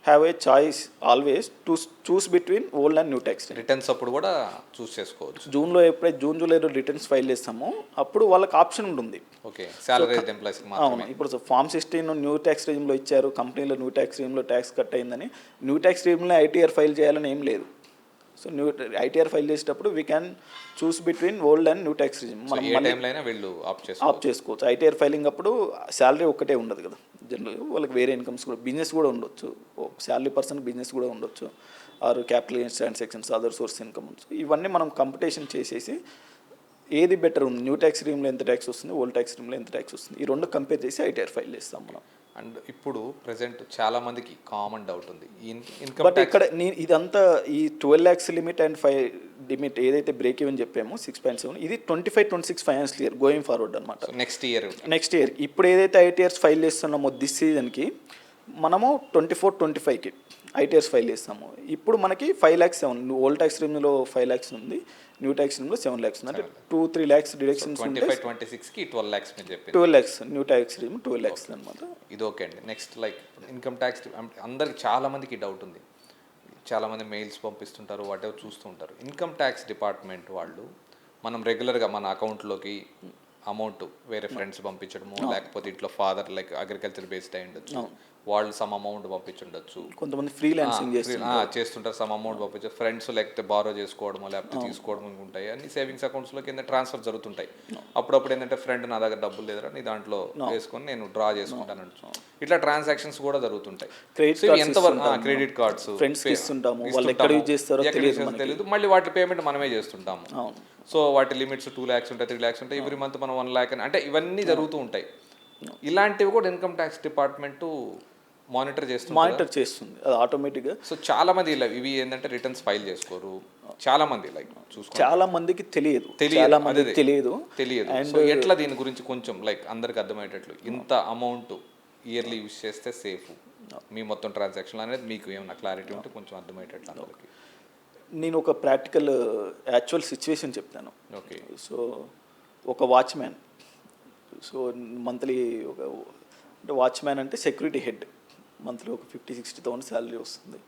have a choice always to choose between old and new tax returns. అప్పుడు కూడా చూస్ చేసుకోవచ్చు. జూన్లో ఎప్పుడైతే జూలైలో రిటర్న్స్ ఫైల్ చేస్తామో అప్పుడు వాళ్ళకి ఆప్షన్ ఉంటుంది. ఓకే, సాలరీడ్ ఎంప్లాయీస్ మాత్రమే. ఇప్పుడు ఫామ్ 16 న్యూ ట్యాక్స్ రిజిమ్లో ఇచ్చారు, కంపెనీలో న్యూ ట్యాక్స్ రిజిమ్లో ట్యాక్స్ కట్ అయిందని న్యూ ట్యాక్స్ రిజిమ్లో ఐటీఆర్ ఫైల్ చేయాలని ఏం లేదు. సో న్యూ ఐటీఆర్ ఫైల్ చేసేటప్పుడు we can choose between old and new tax regime. మనం ఆప్ చేసుకోవచ్చు. ఐటీఆర్ ఫైలింగ్ అప్పుడు శాలరీ ఒక్కటే ఉండదు కదా, జనరల్గా వాళ్ళకి వేరే ఇన్కమ్స్ కూడా, బిజినెస్ కూడా ఉండొచ్చు, శాలరీ పర్సన్ బిజినెస్ కూడా ఉండొచ్చు, or capital gains transactions, other source income ఉండొచ్చు. ఇవన్నీ మనం కంపిటీషన్ చేసేసి ఏది బెటర్ ఉంది, న్యూ ట్యాక్స్ రిజిమ్లో ఎంత ట్యాక్స్ వస్తుంది, ఓల్డ్ ట్యాక్స్ రిజిమ్లో ఎంత ట్యాక్స్ వస్తుంది, ఈ రెండు కంపేర్ చేసి ఐటీఆర్ ఫైల్ చేస్తాం మనం. అండ్ ఇప్పుడు ప్రజెంట్ చాలా మందికి కామన్ డౌట్ ఉంది, బట్ ఇక్కడ ఇదంతా ఈ 12 lakhs లిమిట్ అండ్ 5 లిమిట్ ఏదైతే బ్రేక్ ఈవెన్ చెప్పామో 6.7, ఇది 25-26 ఫైనాన్షియల్ ఇయర్ గోయింగ్ ఫార్వర్డ్ అనమాట. నెక్స్ట్ ఇయర్ ఇప్పుడు ఏదైతే ఐటీఆర్స్ ఫైల్ చేస్తున్నామో దిస్ సీజన్కి మనము 24-25కి ఐటీఆర్స్ ఫైల్ చేస్తాము. ఇప్పుడు మనకి 5 lakhs 7 ఓల్డ్ ట్యాక్స్ రిమ్లో 5 lakhs ఉంది, న్యూ ట్యాక్స్ రిమ్లో 7 lakhs ఉంది. అంటే 2-3 lakhs డిడక్షన్స్ ఉంటే 25-26కి 12 lakhs మీరు చెప్పింది. 12 lakhs new tax rim 12 lakhs అనమాట. ఇది ఓకే అండి. నెక్స్ట్ లైక్ ఇన్కమ్ ట్యాక్స్ అందరికి చాలా మందికి డౌట్ ఉంది. చాలామంది మెయిల్స్ పంపిస్తుంటారు, వాటెవర్ చూస్తూ ఉంటారు. ఇన్కమ్ ట్యాక్స్ డిపార్ట్మెంట్ వాళ్ళు మనం రెగ్యులర్గా మన అకౌంట్లోకి అమౌంట్ వేరే ఫ్రెండ్స్ పంపించడము, లేకపోతే ఇంట్లో ఫాదర్ లైక్ అగ్రికల్చర్ బేస్డ్ అయి ఉండొచ్చు, వాళ్ళు సమ్ అమౌంట్ పంపించుండొచ్చు, కొంతమంది ఫ్రీలాన్సింగ్ చేస్తుంటారు, సమ్ అమౌంట్ పంపించారు, ఫ్రెండ్స్ లేకపోతే బారో చేసుకోవడము లేకపోతే తీసుకోవడం ఉంటాయి, అన్ని సేవింగ్స్ అకౌంట్స్లో కింద ట్రాన్స్ఫర్ జరుగుతుంటాయి. అప్పుడప్పుడు ఏంటంటే ఫ్రెండ్ నా దగ్గర డబ్బులు లేదరా నీ దాంట్లో వేసుకొని నేను డ్రా చేసుకుంటాను, ఇట్లా ట్రాన్సాక్షన్స్ కూడా జరుగుతుంటాయి. ఎంతవరకు క్రెడిట్ కార్డ్స్ ఫ్రెండ్స్ ఇస్తుంటాము, వాళ్ళు ఎక్కడ యూజ్ చేస్తారో తెలియదు, మళ్ళీ వాటి పేమెంట్ మనమే చేస్తుంటాము. సో వాటి లిమిట్స్ 2 lakhs ఉంటాయి, 3 lakhs ఉంటాయి, ఎవ్రీ మంత్ మనం 1 lakh అంటే ఇవన్నీ జరుగుతూ ఉంటాయి. ఇలాంటివి కూడా ఇన్కమ్ ట్యాక్స్ డిపార్ట్మెంట్ మానిటర్ చేస్తుంది అది ఆటోమేటిక్గా. సో చాలా మంది ఇవి ఏంటంటే రిటర్న్స్ ఫైల్ చేసుకోరు, చాలా మంది లైక్ చూసుకో, చాలా మందికి తెలియదు. సో ఎట్లా దీని గురించి కొంచెం లైక్ అందరికి అర్థమయ్యేటట్లు ఇంత అమౌంట్ ఇయర్లీ యూజ్ చేస్తే సేఫ్ మీ మొత్తం ట్రాన్సాక్షన్ అనేది మీకు ఏమైనా క్లారిటీ ఉంటే కొంచెం అర్థమయ్యేటట్లు అందరికి. నేను ఒక ప్రాక్టికల్ యాక్చువల్ సిచ్యువేషన్ చెప్తాను. ఓకే. సో ఒక వాచ్మ్యాన్, సో మంత్లీ అంటే వాచ్మ్యాన్ అంటే సెక్యూరిటీ హెడ్, మంత్లీ ఒక 50-60,000 శాలరీ వస్తుంది.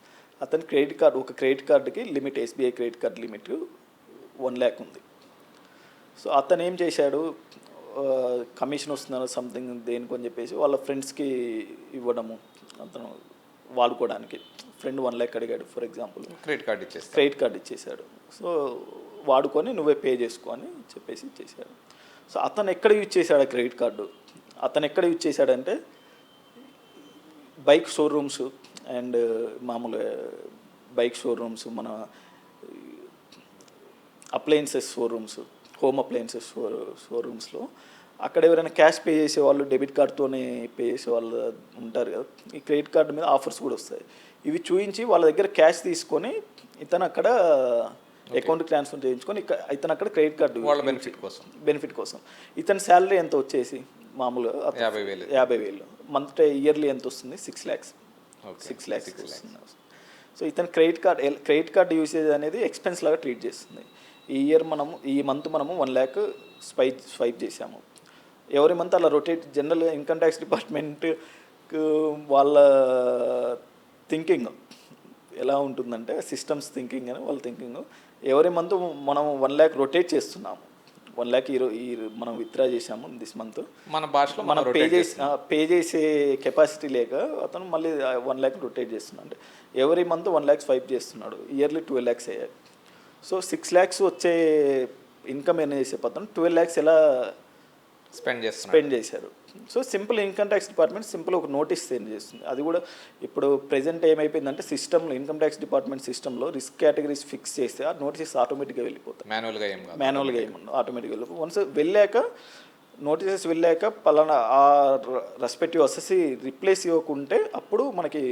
అతని క్రెడిట్ కార్డుకి limit, SBI credit card limit 1 lakh ఉంది. సో అతను ఏం చేశాడు, కమిషన్ వస్తున్నారు సంథింగ్ దేనికని చెప్పేసి వాళ్ళ ఫ్రెండ్స్కి ఇవ్వడము, అతను వాడుకోవడానికి. ఫ్రెండ్ 1 lakh అడిగాడు ఫర్ ఎగ్జాంపుల్, క్రెడిట్ కార్డ్ ఇచ్చేసాడు. సో వాడుకొని నువ్వే పే చేసుకో అని చెప్పేసి ఇచ్చేసాడు. సో అతను ఎక్కడ యూజ్ చేశాడు ఆ క్రెడిట్ కార్డు, అతను ఎక్కడ యూజ్ చేశాడంటే బైక్ షోరూమ్స్ అండ్ మామూలు బైక్ షోరూమ్స్, మన అప్లయన్సెస్ షోరూమ్స్, హోమ్ అప్లయన్సెస్ షోరూమ్స్లో అక్కడ ఎవరైనా క్యాష్ పే చేసే వాళ్ళు, డెబిట్ కార్డ్తోనే పే చేసే వాళ్ళు ఉంటారు కదా, ఈ క్రెడిట్ కార్డు మీద ఆఫర్స్ కూడా వస్తాయి. ఇవి చూపించి వాళ్ళ దగ్గర క్యాష్ తీసుకొని ఇతను అక్కడ అకౌంట్కి ట్రాన్స్ఫర్ చేయించుకొని ఇతను అక్కడ క్రెడిట్ కార్డు బెనిఫిట్ కోసం ఇతని శాలరీ ఎంత వచ్చేసి మామూలుగా 50,000, మంత్ ఇయర్లీ ఎంత వస్తుంది 6 lakhs వస్తుంది. సో ఇతను క్రెడిట్ కార్డ్ యూసేజ్ అనేది ఎక్స్పెన్స్ లాగా ట్రీట్ చేస్తుంది. ఈ మంత్ మనము 1 lakh స్వైప్ చేసాము, ఎవరి మంత్ అలా రొటేట్. జనరల్గా ఇన్కమ్ ట్యాక్స్ డిపార్ట్మెంట్ వాళ్ళ థింకింగ్ ఎలా ఉంటుందంటే, సిస్టమ్స్ థింకింగ్ అని వాళ్ళ థింకింగ్, ఎవరి మంత్ మనం 1 lakh రొటేట్ చేస్తున్నాము, 1 lakh మనం విత్డ్రా చేసాము దిస్ మంత్, మన భాషలో మనం పే చేసే కెపాసిటీ లేక అతను మళ్ళీ 1 lakh రొటేట్ చేస్తున్నాడు. అంటే ఎవరి మంత్ 1 lakh స్వైప్ చేస్తున్నాడు, ఇయర్లీ 12 lakhs అయ్యాయి. సో 6 lakhs వచ్చే ఇన్కమ్ ఏం చేసే పతను 12 lakhs ఎలా స్పెండ్ చేశారు. So simple income tax department simple ఒక నోటీస్ సెండ్ చేస్తుంది. అది కూడా ఇప్పుడు ప్రెజెంట్ ఏమైపోయిందంటే సిస్టంలో, ఇన్కమ్ ట్యాక్స్ డిపార్ట్మెంట్ సిస్టంలో రిస్క్ కేటగిరీస్ ఫిక్స్ చేస్తే ఆ నోటీసెస్ ఆటోమేటిక్గా వెళ్ళిపోతాయి, మాన్యువల్గా ఏమన్నా ఆటోమేటిక్గా వెళ్ళిపోయి. వన్స్ నోటీసెస్ వెళ్ళాక పలానా ఆ రెస్పెక్టివ్ అసెస్సీ రిప్లేస్ ఇవ్వకుంటే అప్పుడు మనకి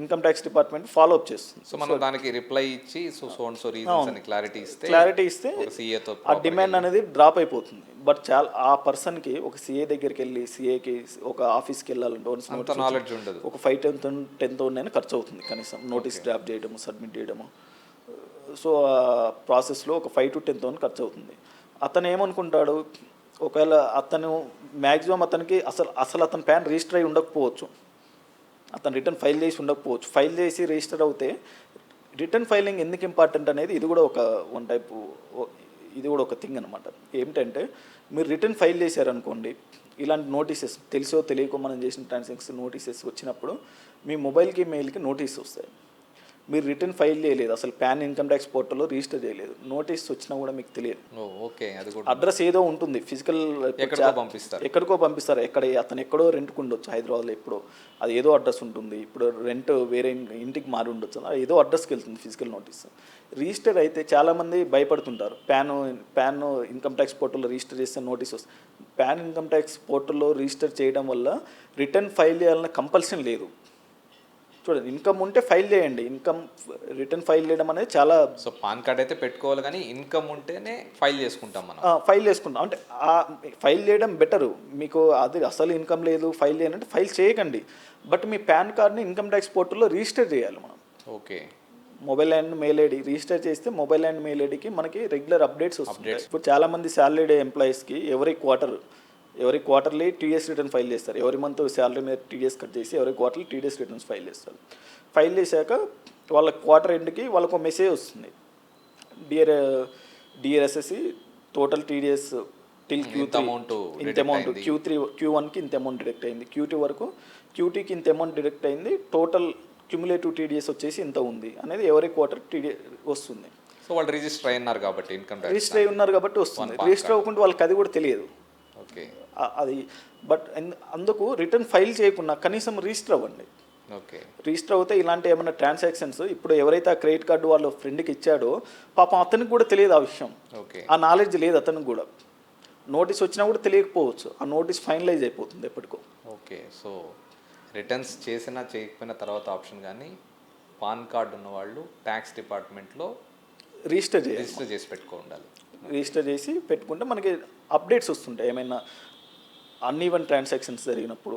income tax department follow up చేస్తుంది. సో మనం దానికి రిప్లై ఇచ్చి క్లారిటీ ఇస్తే ఆ డిమాండ్ అనేది డ్రాప్ అయిపోతుంది. బట్ చాలా ఆ పర్సన్కి ఒక సిఏ దగ్గరికి వెళ్ళి, సిఏకి ఒక ఆఫీస్కి వెళ్ళాలంటే ఒక 5-10,000 అయినా ఖర్చు అవుతుంది కనీసం, నోటీస్ డ్రాప్ చేయడము, సబ్మిట్ చేయడము. సో ఆ ప్రాసెస్లో ఒక 5 to 10,000 ఖర్చు అవుతుంది. అతను ఏమనుకుంటాడు, ఒకవేళ అతను మ్యాక్సిమం అతనికి అసలు అతని ప్యాన్ రిజిస్టర్ అయి ఉండకపోవచ్చు, అతను రిటర్న్ ఫైల్ చేసి ఉండకపోవచ్చు. ఫైల్ చేసి రిజిస్టర్ అవుతే రిటర్న్ ఫైలింగ్ ఎందుకు ఇంపార్టెంట్ అనేది ఇది కూడా ఒక థింగ్ అనమాట. ఏమిటంటే మీరు రిటర్న్ ఫైల్ చేశారనుకోండి, ఇలాంటి నోటీసెస్ తెలిసో తెలియకో మనం చేసిన ట్రాన్సాక్షన్ నోటీసెస్ వచ్చినప్పుడు మీ మొబైల్కి మెయిల్కి నోటీస్ వస్తాయి. మీరు రిటర్న్ ఫైల్ చేయలేదు, అసలు పాన్ ఇన్కమ్ ట్యాక్స్ పోర్టల్లో రిజిస్టర్ చేయలేదు, నోటీస్ వచ్చినా కూడా మీకు తెలియదు. అడ్రస్ ఏదో ఉంటుంది, ఫిజికల్ ఎక్కడికో పంపిస్తారు, అతను ఎక్కడో రెంట్కి ఉండొచ్చు, హైదరాబాద్లో ఎప్పుడో అది ఏదో అడ్రస్ ఉంటుంది, ఇప్పుడు రెంట్ వేరే ఇంటికి మారి ఉండొచ్చు, ఏదో అడ్రస్కి వెళ్తుంది ఫిజికల్ నోటీస్. రిజిస్టర్ అయితే చాలామంది భయపడుతుంటారు, పాన్ ఇన్కమ్ ట్యాక్స్ పోర్టల్లో రిజిస్టర్ చేస్తే నోటీస్ వస్తుంది. పాన్ ఇన్కమ్ ట్యాక్స్ పోర్టల్లో రిజిస్టర్ చేయడం వల్ల రిటర్న్ ఫైల్ చేయాలన్న కంపల్షన్ లేదు. చూడండి, ఇన్కమ్ ఉంటే ఫైల్ చేయండి. ఇన్కమ్ రిటర్న్ ఫైల్ చేయడం అనేది చాలా సో పాన్ కార్డ్ అయితే పెట్టుకోవాలి, కానీ ఇన్కమ్ ఉంటేనే ఫైల్ చేసుకుంటాం మనం. ఫైల్ చేసుకుంటాం. అంటే ఆ ఫైల్ చేయడం బెటరు. మీకు అది అసలు ఇన్కమ్ లేదు ఫైల్ చేయాలంటే ఫైల్ చేయకండి. బట్ మీ పాన్ కార్డ్ని ఇన్కమ్ ట్యాక్స్ పోర్టల్లో రిజిస్టర్ చేయాలి మనం. Okay. Mobile and mail ID register చేస్తే మొబైల్ అండ్ మెయిల్ ఐడికి మనకి రెగ్యులర్ అప్డేట్స్ వస్తాయి. ఇప్పుడు చాలామంది శాలరీడ్ ఎంప్లాయీస్కి ఎవరి క్వార్టర్లీ టీడీఎస్ రిటర్న్ ఫైల్ చేస్తారు. ఎవరి మంత్ శాలరీ మీద టీడీఎస్ కట్ చేసి ఎవరి క్వార్టర్లీ టీడీఎస్ రిటర్న్స్ ఫైల్ చేస్తారు. ఫైల్ చేశాక వాళ్ళ క్వార్టర్ ఎండ్కి వాళ్ళకు మెసేజ్ వస్తుంది, dear SSC total TDS till Q3 ఇంత అమౌంట్, Q1కి ఇంత అమౌంట్ డిడక్ట్ అయింది, Q2 వరకు Q2కి ఇంత అమౌంట్ డిడక్ట్ అయింది, టోటల్ క్యుములేటివ్ టీడీఎస్ వచ్చేసి ఇంత ఉంది అనేది ఎవరి క్వార్టర్ టీడీఎస్ వస్తుంది. సో వాళ్ళు రిజిస్టర్ అయినారు కాబట్టి ఇన్కమ్ ట్యాక్స్ రిజిస్టర్ అయి ఉన్నారు కాబట్టి వస్తుంది. రిజిస్టర్ అవ్వకుండా వాళ్ళకి అది కూడా తెలియదు. ఓకే. అది బట్ అందుకు రిటర్న్ ఫైల్ చేయకుండా కనీసం రిజిస్టర్ అవ్వండి. ఓకే. రిజిస్టర్ అవుతే ఇలాంటి ఏమైనా ట్రాన్సాక్షన్స్ ఇప్పుడు ఎవరైతే ఆ క్రెడిట్ కార్డు వాళ్ళ ఫ్రెండ్కి ఇచ్చాడో పాపం అతనికి కూడా తెలియదు ఆ విషయం. ఓకే. ఆ నాలెడ్జ్ లేదు అతనికి కూడా. నోటీస్ వచ్చినా కూడా తెలియకపోవచ్చు. ఆ నోటీస్ ఫైనలైజ్ అయిపోతుంది ఎప్పటికో. ఓకే. సో రిటర్న్స్ చేసినా చేయకపోయినా తర్వాత ఆప్షన్, కానీ పాన్ కార్డు ఉన్న వాళ్ళు ట్యాక్స్ డిపార్ట్మెంట్లో రిజిస్టర్ చేసి పెట్టుకోవాలి. రిజిస్టర్ చేసి పెట్టుకుంటే మనకి అప్డేట్స్ వస్తుంటాయి. ఏమైనా అన్ఈవెన్ ట్రాన్సాక్షన్స్ జరిగినప్పుడు,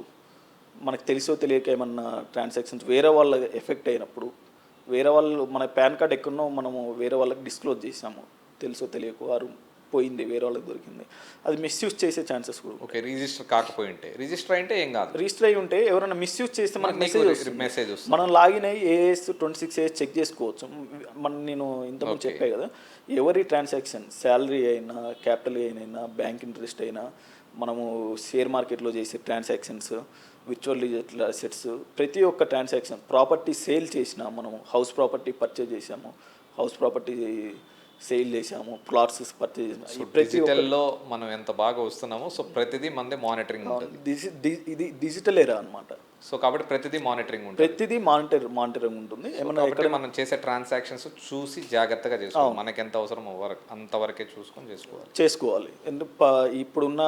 మనకు తెలిసో తెలియక ఏమన్నా ట్రాన్సాక్షన్స్ వేరే వాళ్ళ ఎఫెక్ట్ అయినప్పుడు, వేరే వాళ్ళు మన పాన్ కార్డ్ ఎక్కడనో మనము వేరే వాళ్ళకి డిస్క్లోజ్ చేసాము, తెలుసో తెలియక వారు పోయింది, వేరే వాళ్ళకి దొరికింది, అది మిస్యూజ్ చేసే ఛాన్సెస్ కూడా. ఓకే. రిజిస్టర్ కాకపోయి ఉంటే, రిజిస్టర్ అయితే ఏం కాదు. రిజిస్టర్ అయి ఉంటే ఎవరైనా మిస్యూజ్ చేస్తే మనకు మెసేజ్ వస్తుంది. మనం లాగిన్ అయ్యి AS 26 AS చెక్ చేసుకోవచ్చు. నేను ఇంతకుముందు చెప్పాను కదా, ఎవరి ట్రాన్సాక్షన్ శాలరీ అయినా, క్యాపిటల్ గెయిన్ అయినా, బ్యాంక్ ఇంట్రెస్ట్ అయినా, మనము షేర్ మార్కెట్లో చేసే ట్రాన్సాక్షన్స్, విర్చువల్ డిజిటల్ అసెట్స్, ప్రతి ఒక్క ట్రాన్సాక్షన్, ప్రాపర్టీ సేల్ చేసినా, మనము హౌస్ ప్రాపర్టీ పర్చేజ్ చేసాము, హౌస్ ప్రాపర్టీ సేల్ చేసాము, ప్లాట్స్ పర్చేజ్ చేసాము, డిజిటల్లో మనం ఎంత బాగా వస్తున్నామో, సో ప్రతిదీ మనదే మానిటరింగ్ ఉంటుంది. ఇది డిజిటల్ ఎరా అనమాట. సో కాబట్టి ప్రతిదీ మానిటరింగ్ ఉంటుంది. ప్రతిదీ మానిటరింగ్ ఉంటుంది. ఏమన్నా ఇక్కడ మనం చేసే ట్రాన్సాక్షన్స్ చూసి జాగ్రత్తగా చేసుకోవాలి. మనకి ఎంత అవసరం అంతవరకే చూసుకొని చేసుకోవాలి. ఇప్పుడున్న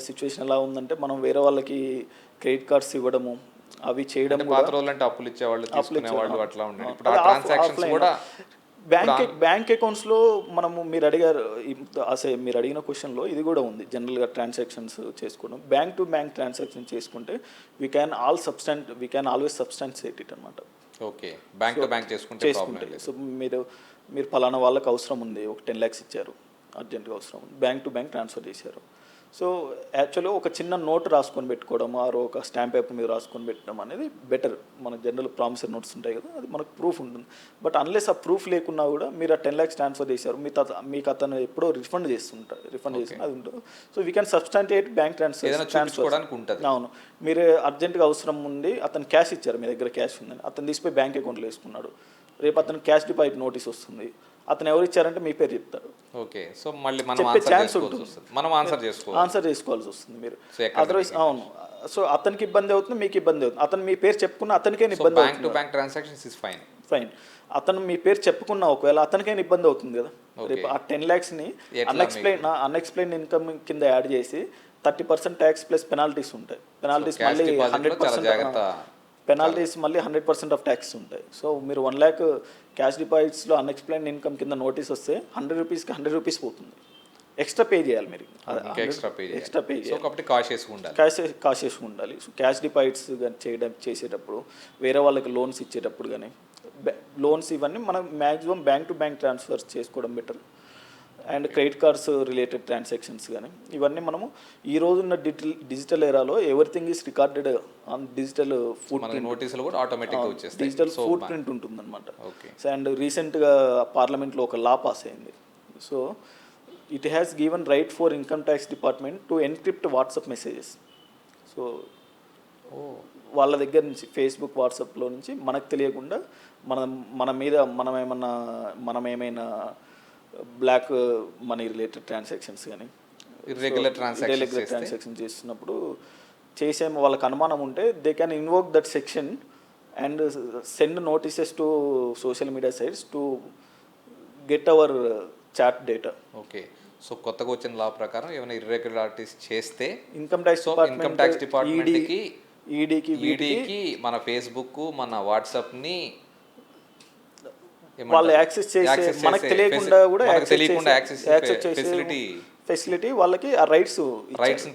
సిచ్యువేషన్ ఎలా ఉందంటే, మనం వేరే వాళ్ళకి క్రెడిట్ కార్డ్స్ ఇవ్వడము, అవి చేయడం, పాత రోజులంటే అప్పులు ఇచ్చేవాళ్ళు, తీసుకునేవాళ్ళు, అట్లా ఉండేది. ఇప్పుడు ఆ ట్రాన్సాక్షన్స్ కూడా బ్యాంక్ అకౌంట్స్లో మనము మీరు అడిగిన క్వశ్చన్లో ఇది కూడా ఉంది. జనరల్గా ట్రాన్సాక్షన్స్ చేసుకోవడం, బ్యాంక్ టు బ్యాంక్ ట్రాన్సాక్షన్ చేసుకుంటే we can always substantiate it అనమాట. ఓకే. బ్యాంక్ టు బ్యాంక్ చేసుకుంటే. సో మీరు పలానా వాళ్ళకి అవసరం ఉంది, ఒక 10 lakhs ఇచ్చారు, అర్జెంట్గా అవసరం ఉంది, బ్యాంక్ టు బ్యాంక్ ట్రాన్స్ఫర్ చేశారు. సో యాక్చువల్గా ఒక చిన్న నోట్ రాసుకొని పెట్టుకోవడం, ఆర్ ఒక స్టాంప్ పేపర్ మీద రాసుకొని పెట్టడం అనేది బెటర్. మన జనరల్ ప్రామిసరీ నోట్స్ ఉంటాయి కదా, అది మనకు ప్రూఫ్ ఉంటుంది. బట్ అన్లెస్ ఆ ప్రూఫ్ లేకున్నా కూడా మీరు ఆ 10 lakhs ట్రాన్స్ఫర్ చేశారు, మీకు అతను ఎప్పుడో రిఫండ్ చేసి అది ఉంటుంది. So we can substantiate bank transfer. అవును, మీరు అర్జెంట్గా అవసరం ఉంది, అతను క్యాష్ ఇచ్చారు, మీ దగ్గర క్యాష్ ఉందని, అతను తీసిపోయి బ్యాంక్ అకౌంట్లో వేసుకున్నాడు, రేపు అతను క్యాష్ డిపాజిట్ నోటీస్ వస్తుంది, అతను ఎవరు ఇచ్చారంటే మీ పేరు చెప్తారు. ఓకే. సో మళ్ళీ మనం ఆన్సర్ చేసుకోవాల్సి వస్తుంది మీరు. అదర్వైజ్ అవును, సో అతనికి ఇబ్బంది అవుతుంది, మీకు ఇబ్బంది అవుతుంది. అతను మీ పేరు చెప్పుకున్న అతనికైనా ఇబ్బంది అవుతుంది. Bank to bank transactions is fine. అతను మీ పేరు చెప్పుకున్న ఒకవేళ అతనికైనా ఇబ్బంది అవుతుంది కదా. రేపు ఆ 10 lakhsని అన్ఎక్స్ప్లెయిన్ ఇన్కమ్ కింద యాడ్ చేసి 30% ట్యాక్స్ ప్లస్ పెనాల్టీస్ ఉంటాయి. పెనాల్టీస్ మళ్ళీ 100% ఆఫ్ ట్యాక్స్ ఉంటాయి. సో మీరు 1 lakh క్యాష్ డిపాజిట్స్లో అన్ఎక్స్ప్లెయిన్ ఇన్కమ్ కింద నోటీస్ వస్తే 100 రూపీస్కి 100 రూపీస్ పోతుంది. ఎక్స్ట్రా పే చేయాలి మీరు. ఎక్స్ట్రా పే చేయాలి కాబట్టి కాషియస్గా ఉండాలి. సో క్యాష్ డిపాజిట్స్ చేసేటప్పుడు, వేరే వాళ్ళకి లోన్స్ ఇచ్చేటప్పుడు కానీ, లోన్స్ ఇవన్నీ మనం maximum bank to bank transfers చేసుకోవడం better. And credit cards related transactions కానీ, ఇవన్నీ మనము ఈ రోజున్న డిజిటల్ ఎరాలో everything is recorded on digital footprint ఉంటుందన్నమాట. అండ్ రీసెంట్గా పార్లమెంట్లో ఒక లా పాస్ అయింది. So it has given right for income tax department to encrypt WhatsApp messages. So వాళ్ళ దగ్గర నుంచి ఫేస్బుక్, వాట్సాప్లో నుంచి మనకు తెలియకుండా మనం ఏమైనా బ్లాక్ మనీ రిలేటెడ్ ట్రాన్సాక్షన్స్ కానీ, ఇర్రెగ్యులర్ ట్రాన్సాక్షన్ చేస్తున్నప్పుడు వాళ్ళకి అనుమానం ఉంటే they can invoke that section and send notices to social media sites to get our chat data. Okay. So కొత్తగా వచ్చిన లా ప్రకారం ఏమైనా ఇర్రెగ్యులారిటీస్ చేస్తే ఇన్కమ్ ట్యాక్స్ డిపార్ట్మెంట్కి ఈడీకి ఈడీకి మన ఫేస్బుక్ మన వాట్సాప్ని వాళ్ళు యాక్సెస్ చేసే మనకు తెలియకుండా కూడా యాక్సెస్ చేసే ఫెసిలిటీ ఫెసిలిటీ వాళ్ళకి ఆ రైట్స్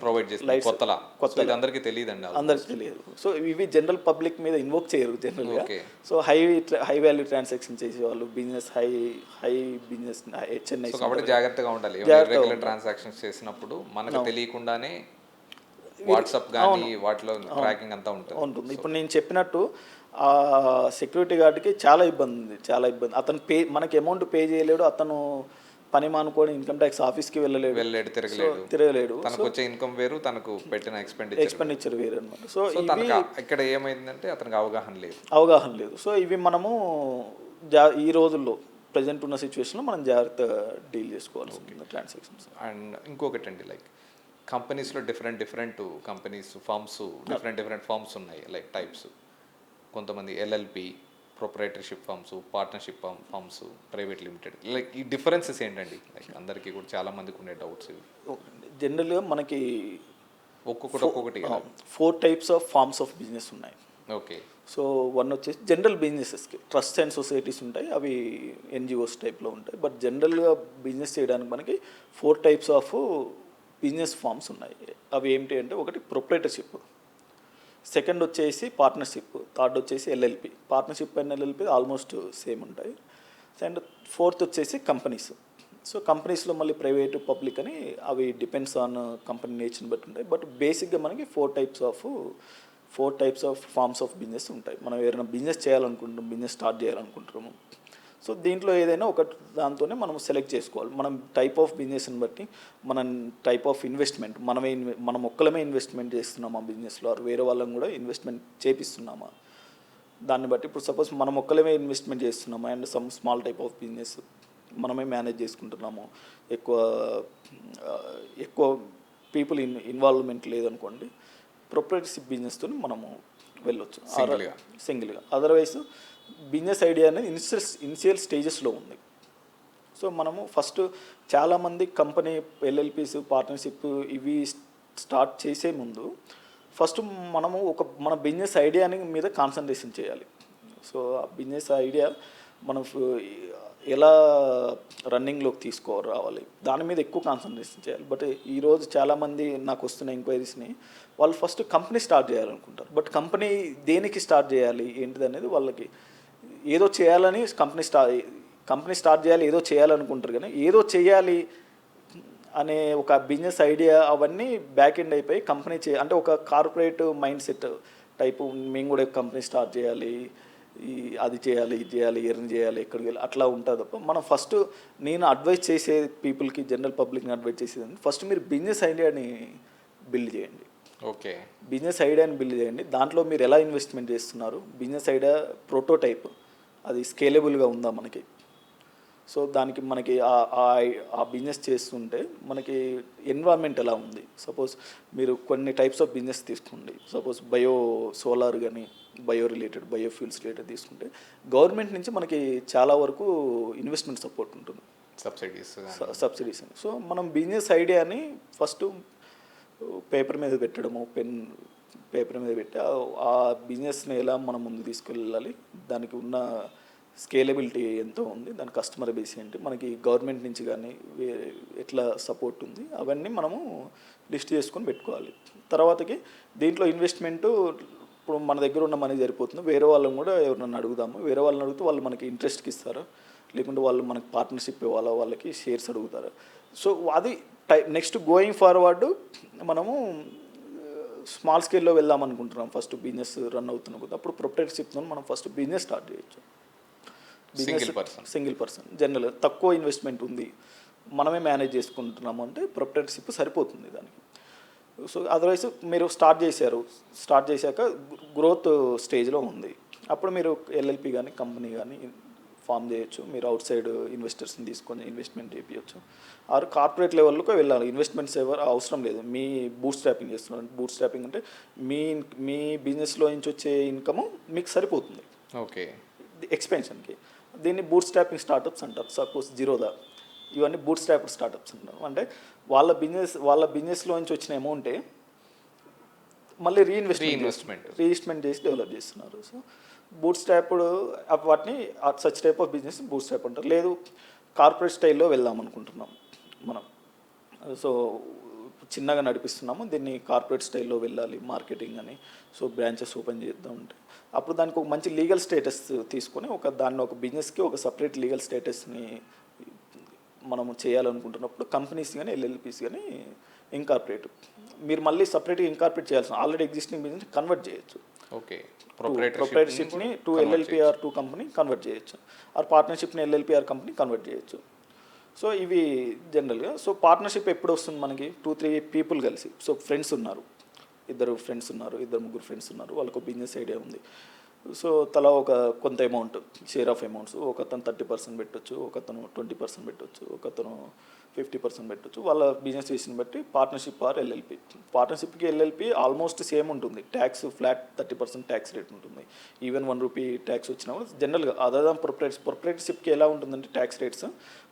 ప్రొవైడ్ చేస్తుంది కొత్తలా. కొత్త ఇది అందరికీ తెలియదండి. అందరికి తెలియదు. సో ఇవి జనరల్ పబ్లిక్ మీద ఇన్వోక్ చేయరు జనరల్గా. Okay. So high value transaction చేసేవాళ్ళు, బిజినెస్ హై బిజినెస్ హెచ్ఎన్ఐ, కాబట్టి జాగ్రత్తగా ఉండాలి. రెగ్యులర్ ట్రాన్సాక్షన్స్ చేసినప్పుడు మనకు తెలియకుండానే వాట్సాప్ కానీ వాటిలో ట్రాకింగ్ అంతా ఉంటుంది. ఇప్పుడు నేను చెప్పినట్టు ఆ సెక్యూరిటీ గార్డ్కి చాలా ఇబ్బంది. అతను మనకి అమౌంట్ పే చేయలేడు, అతను పని మానుకొని ఇన్కమ్ ట్యాక్స్ ఆఫీస్కి వెళ్ళలేడు, తిరగలేడు. తనకు వచ్చే ఇన్కమ్ వేరు, తనకు పెట్టిన ఎక్స్పెండిచర్ వేరు అనమాట. సో ఇక్కడ ఏమైందంటే అతనికి అవగాహన లేదు. సో ఇవి మనము ఈ రోజుల్లో ప్రజెంట్ ఉన్న సిచ్యువేషన్లో మనం జాగ్రత్తగా డీల్ చేసుకోవాల్సి ఉంటుంది ట్రాన్సాక్షన్స్. అండ్ ఇంకొకటి అండి, లైక్ కంపెనీస్లో different companies firms different firms ఉన్నాయి, లైక్ టైప్స్. కొంతమంది LLP, proprietorship firms, partnership firms, private limited. Like ఈ డిఫరెన్సెస్ ఏంటండి? లైక్ అందరికీ కూడా చాలా మందికి ఉండే డౌట్స్ ఇవి. జనరల్గా మనకి ఒక్కొక్కటి 4 types of firms of business ఉన్నాయి. ఓకే. సో వన్ వచ్చేసి జనరల్ బిజినెసెస్కి ట్రస్ట్ అండ్ సొసైటీస్ ఉంటాయి, అవి ఎన్జిఓస్ టైప్లో ఉంటాయి. బట్ జనరల్గా బిజినెస్ చేయడానికి మనకి 4 టైప్స్ ఆఫ్ బిజినెస్ ఫార్మ్స్ ఉన్నాయి. అవి ఏమిటి అంటే, ఒకటి ప్రొపరేటర్షిప్, సెకండ్ వచ్చేసి పార్ట్నర్షిప్, థర్డ్ వచ్చేసి LLP. Partnership and LLP almost same ఉంటాయి. అండ్ ఫోర్త్ వచ్చేసి కంపెనీస్. సో కంపెనీస్లో మళ్ళీ ప్రైవేట్, పబ్లిక్ అని అవి డిపెండ్స్ ఆన్ కంపెనీ నేచర్ని బట్టి ఉంటాయి. బట్ బేసిక్గా మనకి 4 types of firms of business ఉంటాయి. మనం ఏదైనా బిజినెస్ చేయాలనుకుంటున్నాం, బిజినెస్ స్టార్ట్ చేయాలనుకుంటున్నాము. సో దీంట్లో ఏదైనా ఒక దాంతోనే మనం సెలెక్ట్ చేసుకోవాలి. మనం టైప్ ఆఫ్ బిజినెస్ని బట్టి, మనం టైప్ ఆఫ్ ఇన్వెస్ట్మెంట్, మనం ఒక్కలమే ఇన్వెస్ట్మెంట్ చేస్తున్నామా బిజినెస్లో, వేరే వాళ్ళని కూడా ఇన్వెస్ట్మెంట్ చేపిస్తున్నామా, దాన్ని బట్టి. ఇప్పుడు సపోజ్ మనం ఒక్కలమే ఇన్వెస్ట్మెంట్ చేస్తున్నామా and some small type of business మనమే మేనేజ్ చేసుకుంటున్నాము, ఎక్కువ పీపుల్ ఇన్వాల్వ్మెంట్ లేదనుకోండి, ప్రొపరేటర్షిప్ బిజినెస్తో మనము వెళ్ళొచ్చు సింగిల్గా. అదర్వైజ్ బిజినెస్ ఐడియా అనేది ఇనిషియల్ స్టేజెస్లో ఉంది. సో మనము ఫస్ట్ చాలామంది కంపెనీ ఎల్ఎల్పీస్, పార్ట్నర్షిప్ ఇవి స్టార్ట్ చేసే ముందు ఫస్ట్ మనము మన బిజినెస్ ఐడియాని మీద కాన్సన్ట్రేషన్ చేయాలి. సో ఆ బిజినెస్ ఐడియా మనం ఎలా రన్నింగ్లోకి రావాలి, దాని మీద ఎక్కువ కాన్సన్ట్రేషన్ చేయాలి. బట్ ఈరోజు చాలామంది నాకు వస్తున్న ఎంక్వైరీస్ని వాళ్ళు ఫస్ట్ కంపెనీ స్టార్ట్ చేయాలనుకుంటారు. బట్ కంపెనీ దేనికి స్టార్ట్ చేయాలి ఏంటిది అనేది వాళ్ళకి ఏదో చేయాలని కంపెనీ స్టార్ట్ చేయాలి, ఏదో చేయాలనుకుంటారు. కానీ ఏదో చేయాలి అనే ఒక బిజినెస్ ఐడియా అవన్నీ బ్యాక్ ఎండ్ అయిపోయి కంపెనీ అంటే ఒక కార్పొరేట్ మైండ్ సెట్ టైపు, మేము కూడా కంపెనీ స్టార్ట్ చేయాలి, అది చేయాలి, ఇది చేయాలి, ఎర్న్ చేయాలి, ఎక్కడికి వెళ్ళి అట్లా ఉంటుంది తప్ప మనం ఫస్ట్ నేను అడ్వైస్ చేసే పీపుల్కి, జనరల్ పబ్లిక్ని అడ్వైస్ చేసేది ఫస్ట్ మీరు బిజినెస్ ఐడియాని బిల్డ్ చేయండి. ఓకే. బిజినెస్ ఐడియాని బిల్డ్ చేయండి. దాంట్లో మీరు ఎలా ఇన్వెస్ట్మెంట్ చేస్తున్నారు, బిజినెస్ ఐడియా ప్రోటోటైప్ అది స్కేలబుల్గా ఉందా మనకి. సో దానికి మనకి ఆ బిజినెస్ చేస్తుంటే మనకి ఎన్విరాన్మెంట్ ఎలా ఉంది. సపోజ్ మీరు కొన్ని టైప్స్ ఆఫ్ బిజినెస్ తీసుకోండి. సపోజ్ సోలార్ కానీ బయోఫ్యూల్స్ రిలేటెడ్ తీసుకుంటే గవర్నమెంట్ నుంచి మనకి చాలా వరకు ఇన్వెస్ట్మెంట్ సపోర్ట్ ఉంటుంది, సబ్సిడీస్ అని. సో మనం బిజినెస్ ఐడియాని ఫస్ట్ పేపర్ మీద పెట్టడము, పేపర్ మీద పెట్టి ఆ బిజినెస్ని ఎలా మనం ముందు తీసుకెళ్ళాలి, దానికి ఉన్న స్కేలబిలిటీ ఎంతో ఉంది, దాని కస్టమర్ బేస్ ఏంటి, మనకి గవర్నమెంట్ నుంచి కానీ ఎట్లా సపోర్ట్ ఉంది, అవన్నీ మనము లిస్ట్ చేసుకొని పెట్టుకోవాలి. తర్వాతకి దీంట్లో ఇన్వెస్ట్మెంటు ఇప్పుడు మన దగ్గర ఉన్న మనీ సరిపోతుంది, వేరే వాళ్ళని కూడా ఎవరినైనా అడుగుదాము. వేరే వాళ్ళని అడిగితే వాళ్ళు మనకి ఇంట్రెస్ట్కి ఇస్తారా, లేకుంటే వాళ్ళు మనకి పార్ట్నర్షిప్ ఇవ్వాలా, వాళ్ళకి షేర్స్ అడుగుతారు. సో అది నెక్స్ట్ గోయింగ్ ఫార్వర్డ్ మనము స్మాల్ స్కేల్లో వెళ్దాం అనుకుంటున్నాం. ఫస్ట్ బిజినెస్ రన్ అవుతున్న కొద్ది అప్పుడు ప్రొపరేటర్షిప్తో మనం ఫస్ట్ బిజినెస్ స్టార్ట్ చేయొచ్చు. సింగిల్ పర్సన్ జనరల్ తక్కువ ఇన్వెస్ట్మెంట్ ఉంది, మనమే మేనేజ్ చేసుకుంటున్నాము అంటే ప్రొపరేటర్షిప్ సరిపోతుంది దానికి. సో అదర్వైజ్ మీరు స్టార్ట్ చేశాక గ్రోత్ స్టేజ్లో ఉంది, అప్పుడు మీరు ఎల్ఎల్పి కానీ కంపెనీ కానీ ఫామ్ చేయొచ్చు. మీరు అవుట్ సైడ్ ఇన్వెస్టర్స్ని తీసుకొని ఇన్వెస్ట్మెంట్ చేయొచ్చు. ఆరు కార్పొరేట్ లెవెల్లోకి వెళ్ళాలి. ఇన్వెస్ట్మెంట్స్ అవసరం లేదు, మీ బూట్ స్ట్రాపింగ్ చేస్తున్నారు. బూట్ స్ట్రాపింగ్ అంటే మీ బిజినెస్లో నుంచి వచ్చే ఇన్కమ్ మీకు సరిపోతుంది ఓకే ఎక్స్పెన్షన్కి. దీన్ని బూట్ స్ట్రాపింగ్ స్టార్టప్స్ అంటారు. సపోజ్ జిరోదా, ఇవన్నీ బూట్ స్ట్రాపింగ్ స్టార్టప్స్ అంటారు. అంటే వాళ్ళ బిజినెస్లో నుంచి వచ్చిన అమౌంటే మళ్ళీ Reinvestment. రీఇన్వెస్ట్మెంట్ చేసి డెవలప్ చేస్తున్నారు. సో బూట్ స్ట్రాప్డ్ వాటిని such type of business boot strap అంటారు. లేదు కార్పొరేట్ స్టైల్లో వెళ్దాం అనుకుంటున్నాం మనం. సో చిన్నగా నడిపిస్తున్నాము, దీన్ని కార్పొరేట్ స్టైల్లో వెళ్ళాలి మార్కెటింగ్ అని. సో బ్రాంచెస్ ఓపెన్ చేద్దాం అంటే అప్పుడు దానికి ఒక మంచి లీగల్ స్టేటస్ తీసుకొని దాన్ని ఒక బిజినెస్కి ఒక సపరేట్ లీగల్ స్టేటస్ని మనము చేయాలనుకుంటున్నప్పుడు కంపెనీస్ కానీ ఎల్ఎల్పీస్ కానీ ఇంకార్పొరేట్, మీరు మళ్ళీ సపరేట్గా ఇంకార్పొరేట్ చేయాల్సిన ఆల్రెడీ ఎగ్జిస్టింగ్ బిజినెస్ కన్వర్ట్ చేయొచ్చు. ఓకే, ప్రొప్రైటర్షిప్ని to LLP or to company convert చేయొచ్చు, ఆర్ పార్ట్నర్షిప్ని ఎల్ఎల్పిఆర్ కంపెనీ కన్వర్ట్ చేయొచ్చు. సో ఇవి జనరల్గా. సో పార్ట్నర్షిప్ ఎప్పుడు వస్తుంది మనకి? 2-3 పీపుల్ కలిసి. సో ఫ్రెండ్స్ ఉన్నారు, ఇద్దరు ముగ్గురు ఫ్రెండ్స్ ఉన్నారు, వాళ్ళకు బిజినెస్ ఐడియా ఉంది. సో తలా ఒక కొంత అమౌంట్ షేర్ ఆఫ్ అమౌంట్స్, ఒకతను 30% పెట్టొచ్చు, ఒకతను 20% పెట్టొచ్చు, ఒకతను 50% పెట్టొచ్చు. వాళ్ళ బిజినెస్ చేసిన బట్టి పార్ట్నర్షిప్ ఆర్ ఎల్ఎల్పి. పార్ట్నర్షిప్కి ఎల్ఎల్పి ఆల్మోస్ట్ సేమ్ ఉంటుంది, ట్యాక్స్ ఫ్లాట్ 30% ట్యాక్స్ రేట్ ఉంటుంది. ఈవెన్ ₹1 ట్యాక్స్ వచ్చినా కూడా జనరల్గా అదర్ దాన్ ప్రొప్రైటర్షిప్కి ఎలా ఉంటుందంటే ట్యాక్స్ రేట్స్,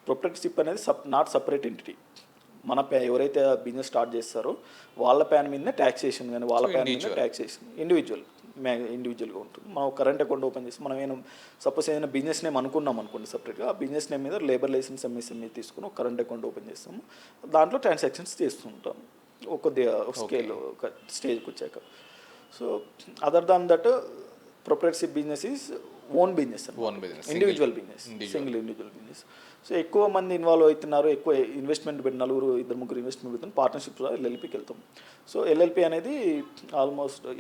ప్రొప్రైటర్షిప్ అనేది నాట్ సపరేట్ ఎంటిటీ. మన ఎవరైతే బిజినెస్ స్టార్ట్ చేస్తారో వాళ్ళ ప్యాన్ మీదనే ట్యాక్సేషన్, కానీ వాళ్ళ ప్యాన్ మీద ట్యాక్సేషన్ ఇండివిజువల్గా ఉంటుంది. మనం కరెంట్ అకౌంట్ ఓపెన్ చేసి మనం ఏమైనా సపోజ్ ఏదైనా బిజినెస్ నేమ్ అనుకున్నాం అనుకోండి సపరేట్గా, ఆ బిజినెస్ నేమ్ మీద లేబర్ లైసెన్స్ ఎంఎస్ఎంఈ తీసుకుని ఒక కరెంట్ అకౌంట్ ఓపెన్ చేస్తాము, దాంట్లో ట్రాన్సాక్షన్స్ చేస్తుంటాం కొద్దిగా స్కేల్ ఒక స్టేజ్కి వచ్చాక. So other than that proprietorship business is own business, individual business, single individual business. So ఎక్కువ మంది ఇన్వాల్వ్ అవుతున్నారు, ఎక్కువ ఇన్వెస్ట్మెంట్ పెట్టి 4-2 ఇన్వెస్ట్మెంట్ పెడుతున్నారు, పార్ట్నర్షిప్ ఎల్ఎల్పికి వెళ్తాం. సో ఎల్ఎల్పి అనేది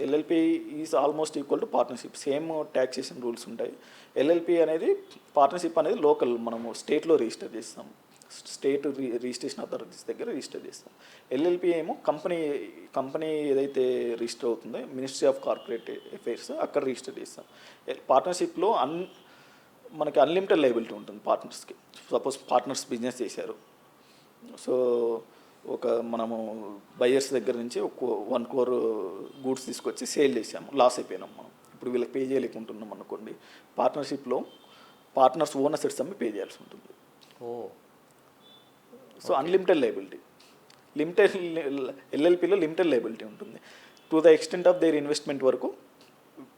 LLP is almost equal to partnership, same taxation rules ఉంటాయి. ఎల్ఎల్పి అనేది పార్ట్నర్షిప్ అనేది లోకల్, మనము స్టేట్లో రిజిస్టర్ చేస్తాం, స్టేట్ రిజిస్ట్రేషన్ అథారిటీస్ దగ్గర రిజిస్టర్ చేస్తాం. ఎల్ఎల్పి ఏమో కంపెనీ ఏదైతే రిజిస్టర్ అవుతుందో మినిస్ట్రీ ఆఫ్ కార్పొరేట్ అఫైర్స్ అక్కడ రిజిస్టర్ చేస్తాం. పార్ట్నర్షిప్లో మనకి అన్లిమిటెడ్ లయబిలిటీ ఉంటుంది పార్ట్నర్స్కి. సపోజ్ పార్ట్నర్స్ బిజినెస్ చేశారు, సో మనము బయర్స్ దగ్గర నుంచి 1 crore గూడ్స్ తీసుకొచ్చి సేల్ చేసాము, లాస్ అయిపోయినాం మనం, ఇప్పుడు వీళ్ళకి పే చేయలేకుంటున్నాం అనుకోండి, పార్ట్నర్షిప్లో పార్ట్నర్స్ ఓన్ అసెట్స్ అమ్మి పే చేయాల్సి ఉంటుంది. సో అన్లిమిటెడ్ లయబిలిటీ, ఎల్ఎల్పిలో లిమిటెడ్ లయబిలిటీ ఉంటుంది, to the extent of their investment వరకు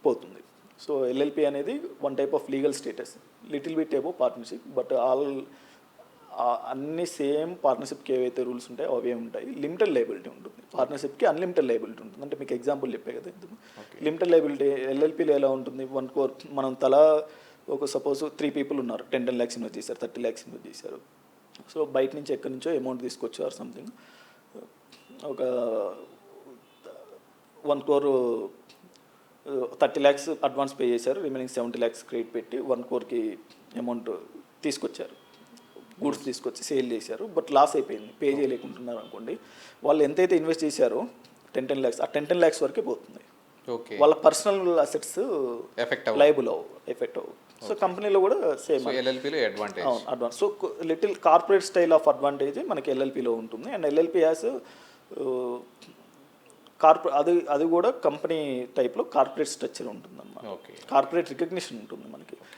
పోతుంది. సో ఎల్ఎల్పి అనేది one type of legal status, little bit above partnership, but అన్ని సేమ్ పార్ట్నర్షిప్కి ఏవైతే రూల్స్ ఉంటాయో అవే ఉంటాయి. లిమిటెడ్ లయబిలిటీ ఉంటుంది, పార్ట్నర్షిప్కి అన్లిమిటెడ్ లయబిలిటీ ఉంటుంది. అంటే మీకు ఎగ్జాంపుల్ చెప్పే కదా ఎందుకు. లిమిటెడ్ లయబిలిటీ ఎల్ఎల్పిలో ఎలా ఉంటుంది, 1 crore మనం తలా ఒక సపోజ్ 3 people ఉన్నారు, 10 lakhs ఇన్వెస్ట్ చేశారు, 30 lakhs ఇన్వెస్ట్ చేశారు. సో బయట నుంచి ఎక్కడి నుంచో అమౌంట్ తీసుకొచ్చు ఆర్ సంథింగ్, ఒక 1 crore 30 lakhs అడ్వాన్స్ పే చేశారు, రిమైనింగ్ 70 lakhs క్రెడిట్ పెట్టి 1 crore అమౌంట్ తీసుకొచ్చారు, గూడ్స్ తీసుకొచ్చి సేల్ చేశారు, బట్ లాస్ అయిపోయింది, పే చేయలేకుంటున్నారు అనుకోండి. వాళ్ళు ఎంతైతే ఇన్వెస్ట్ చేశారో 10 lakhs, ఆ 10 lakhs వరకే పోతుంది. వాళ్ళ పర్సనల్ అసెట్స్ లయబుల్ ఎఫెక్ట్ అవ్వు. సో కంపెనీలో కూడా same advance. So little corporate style of advantage మనకి ఎల్ఎల్పిలో ఉంటుంది. అండ్ ఎల్ఎల్పి యాజ్ అది కూడా కంపెనీ టైప్లో కార్పొరేట్ స్ట్రక్చర్ ఉంటుంది అన్నమాట, కార్పొరేట్ రికగ్నిషన్ ఉంటుంది.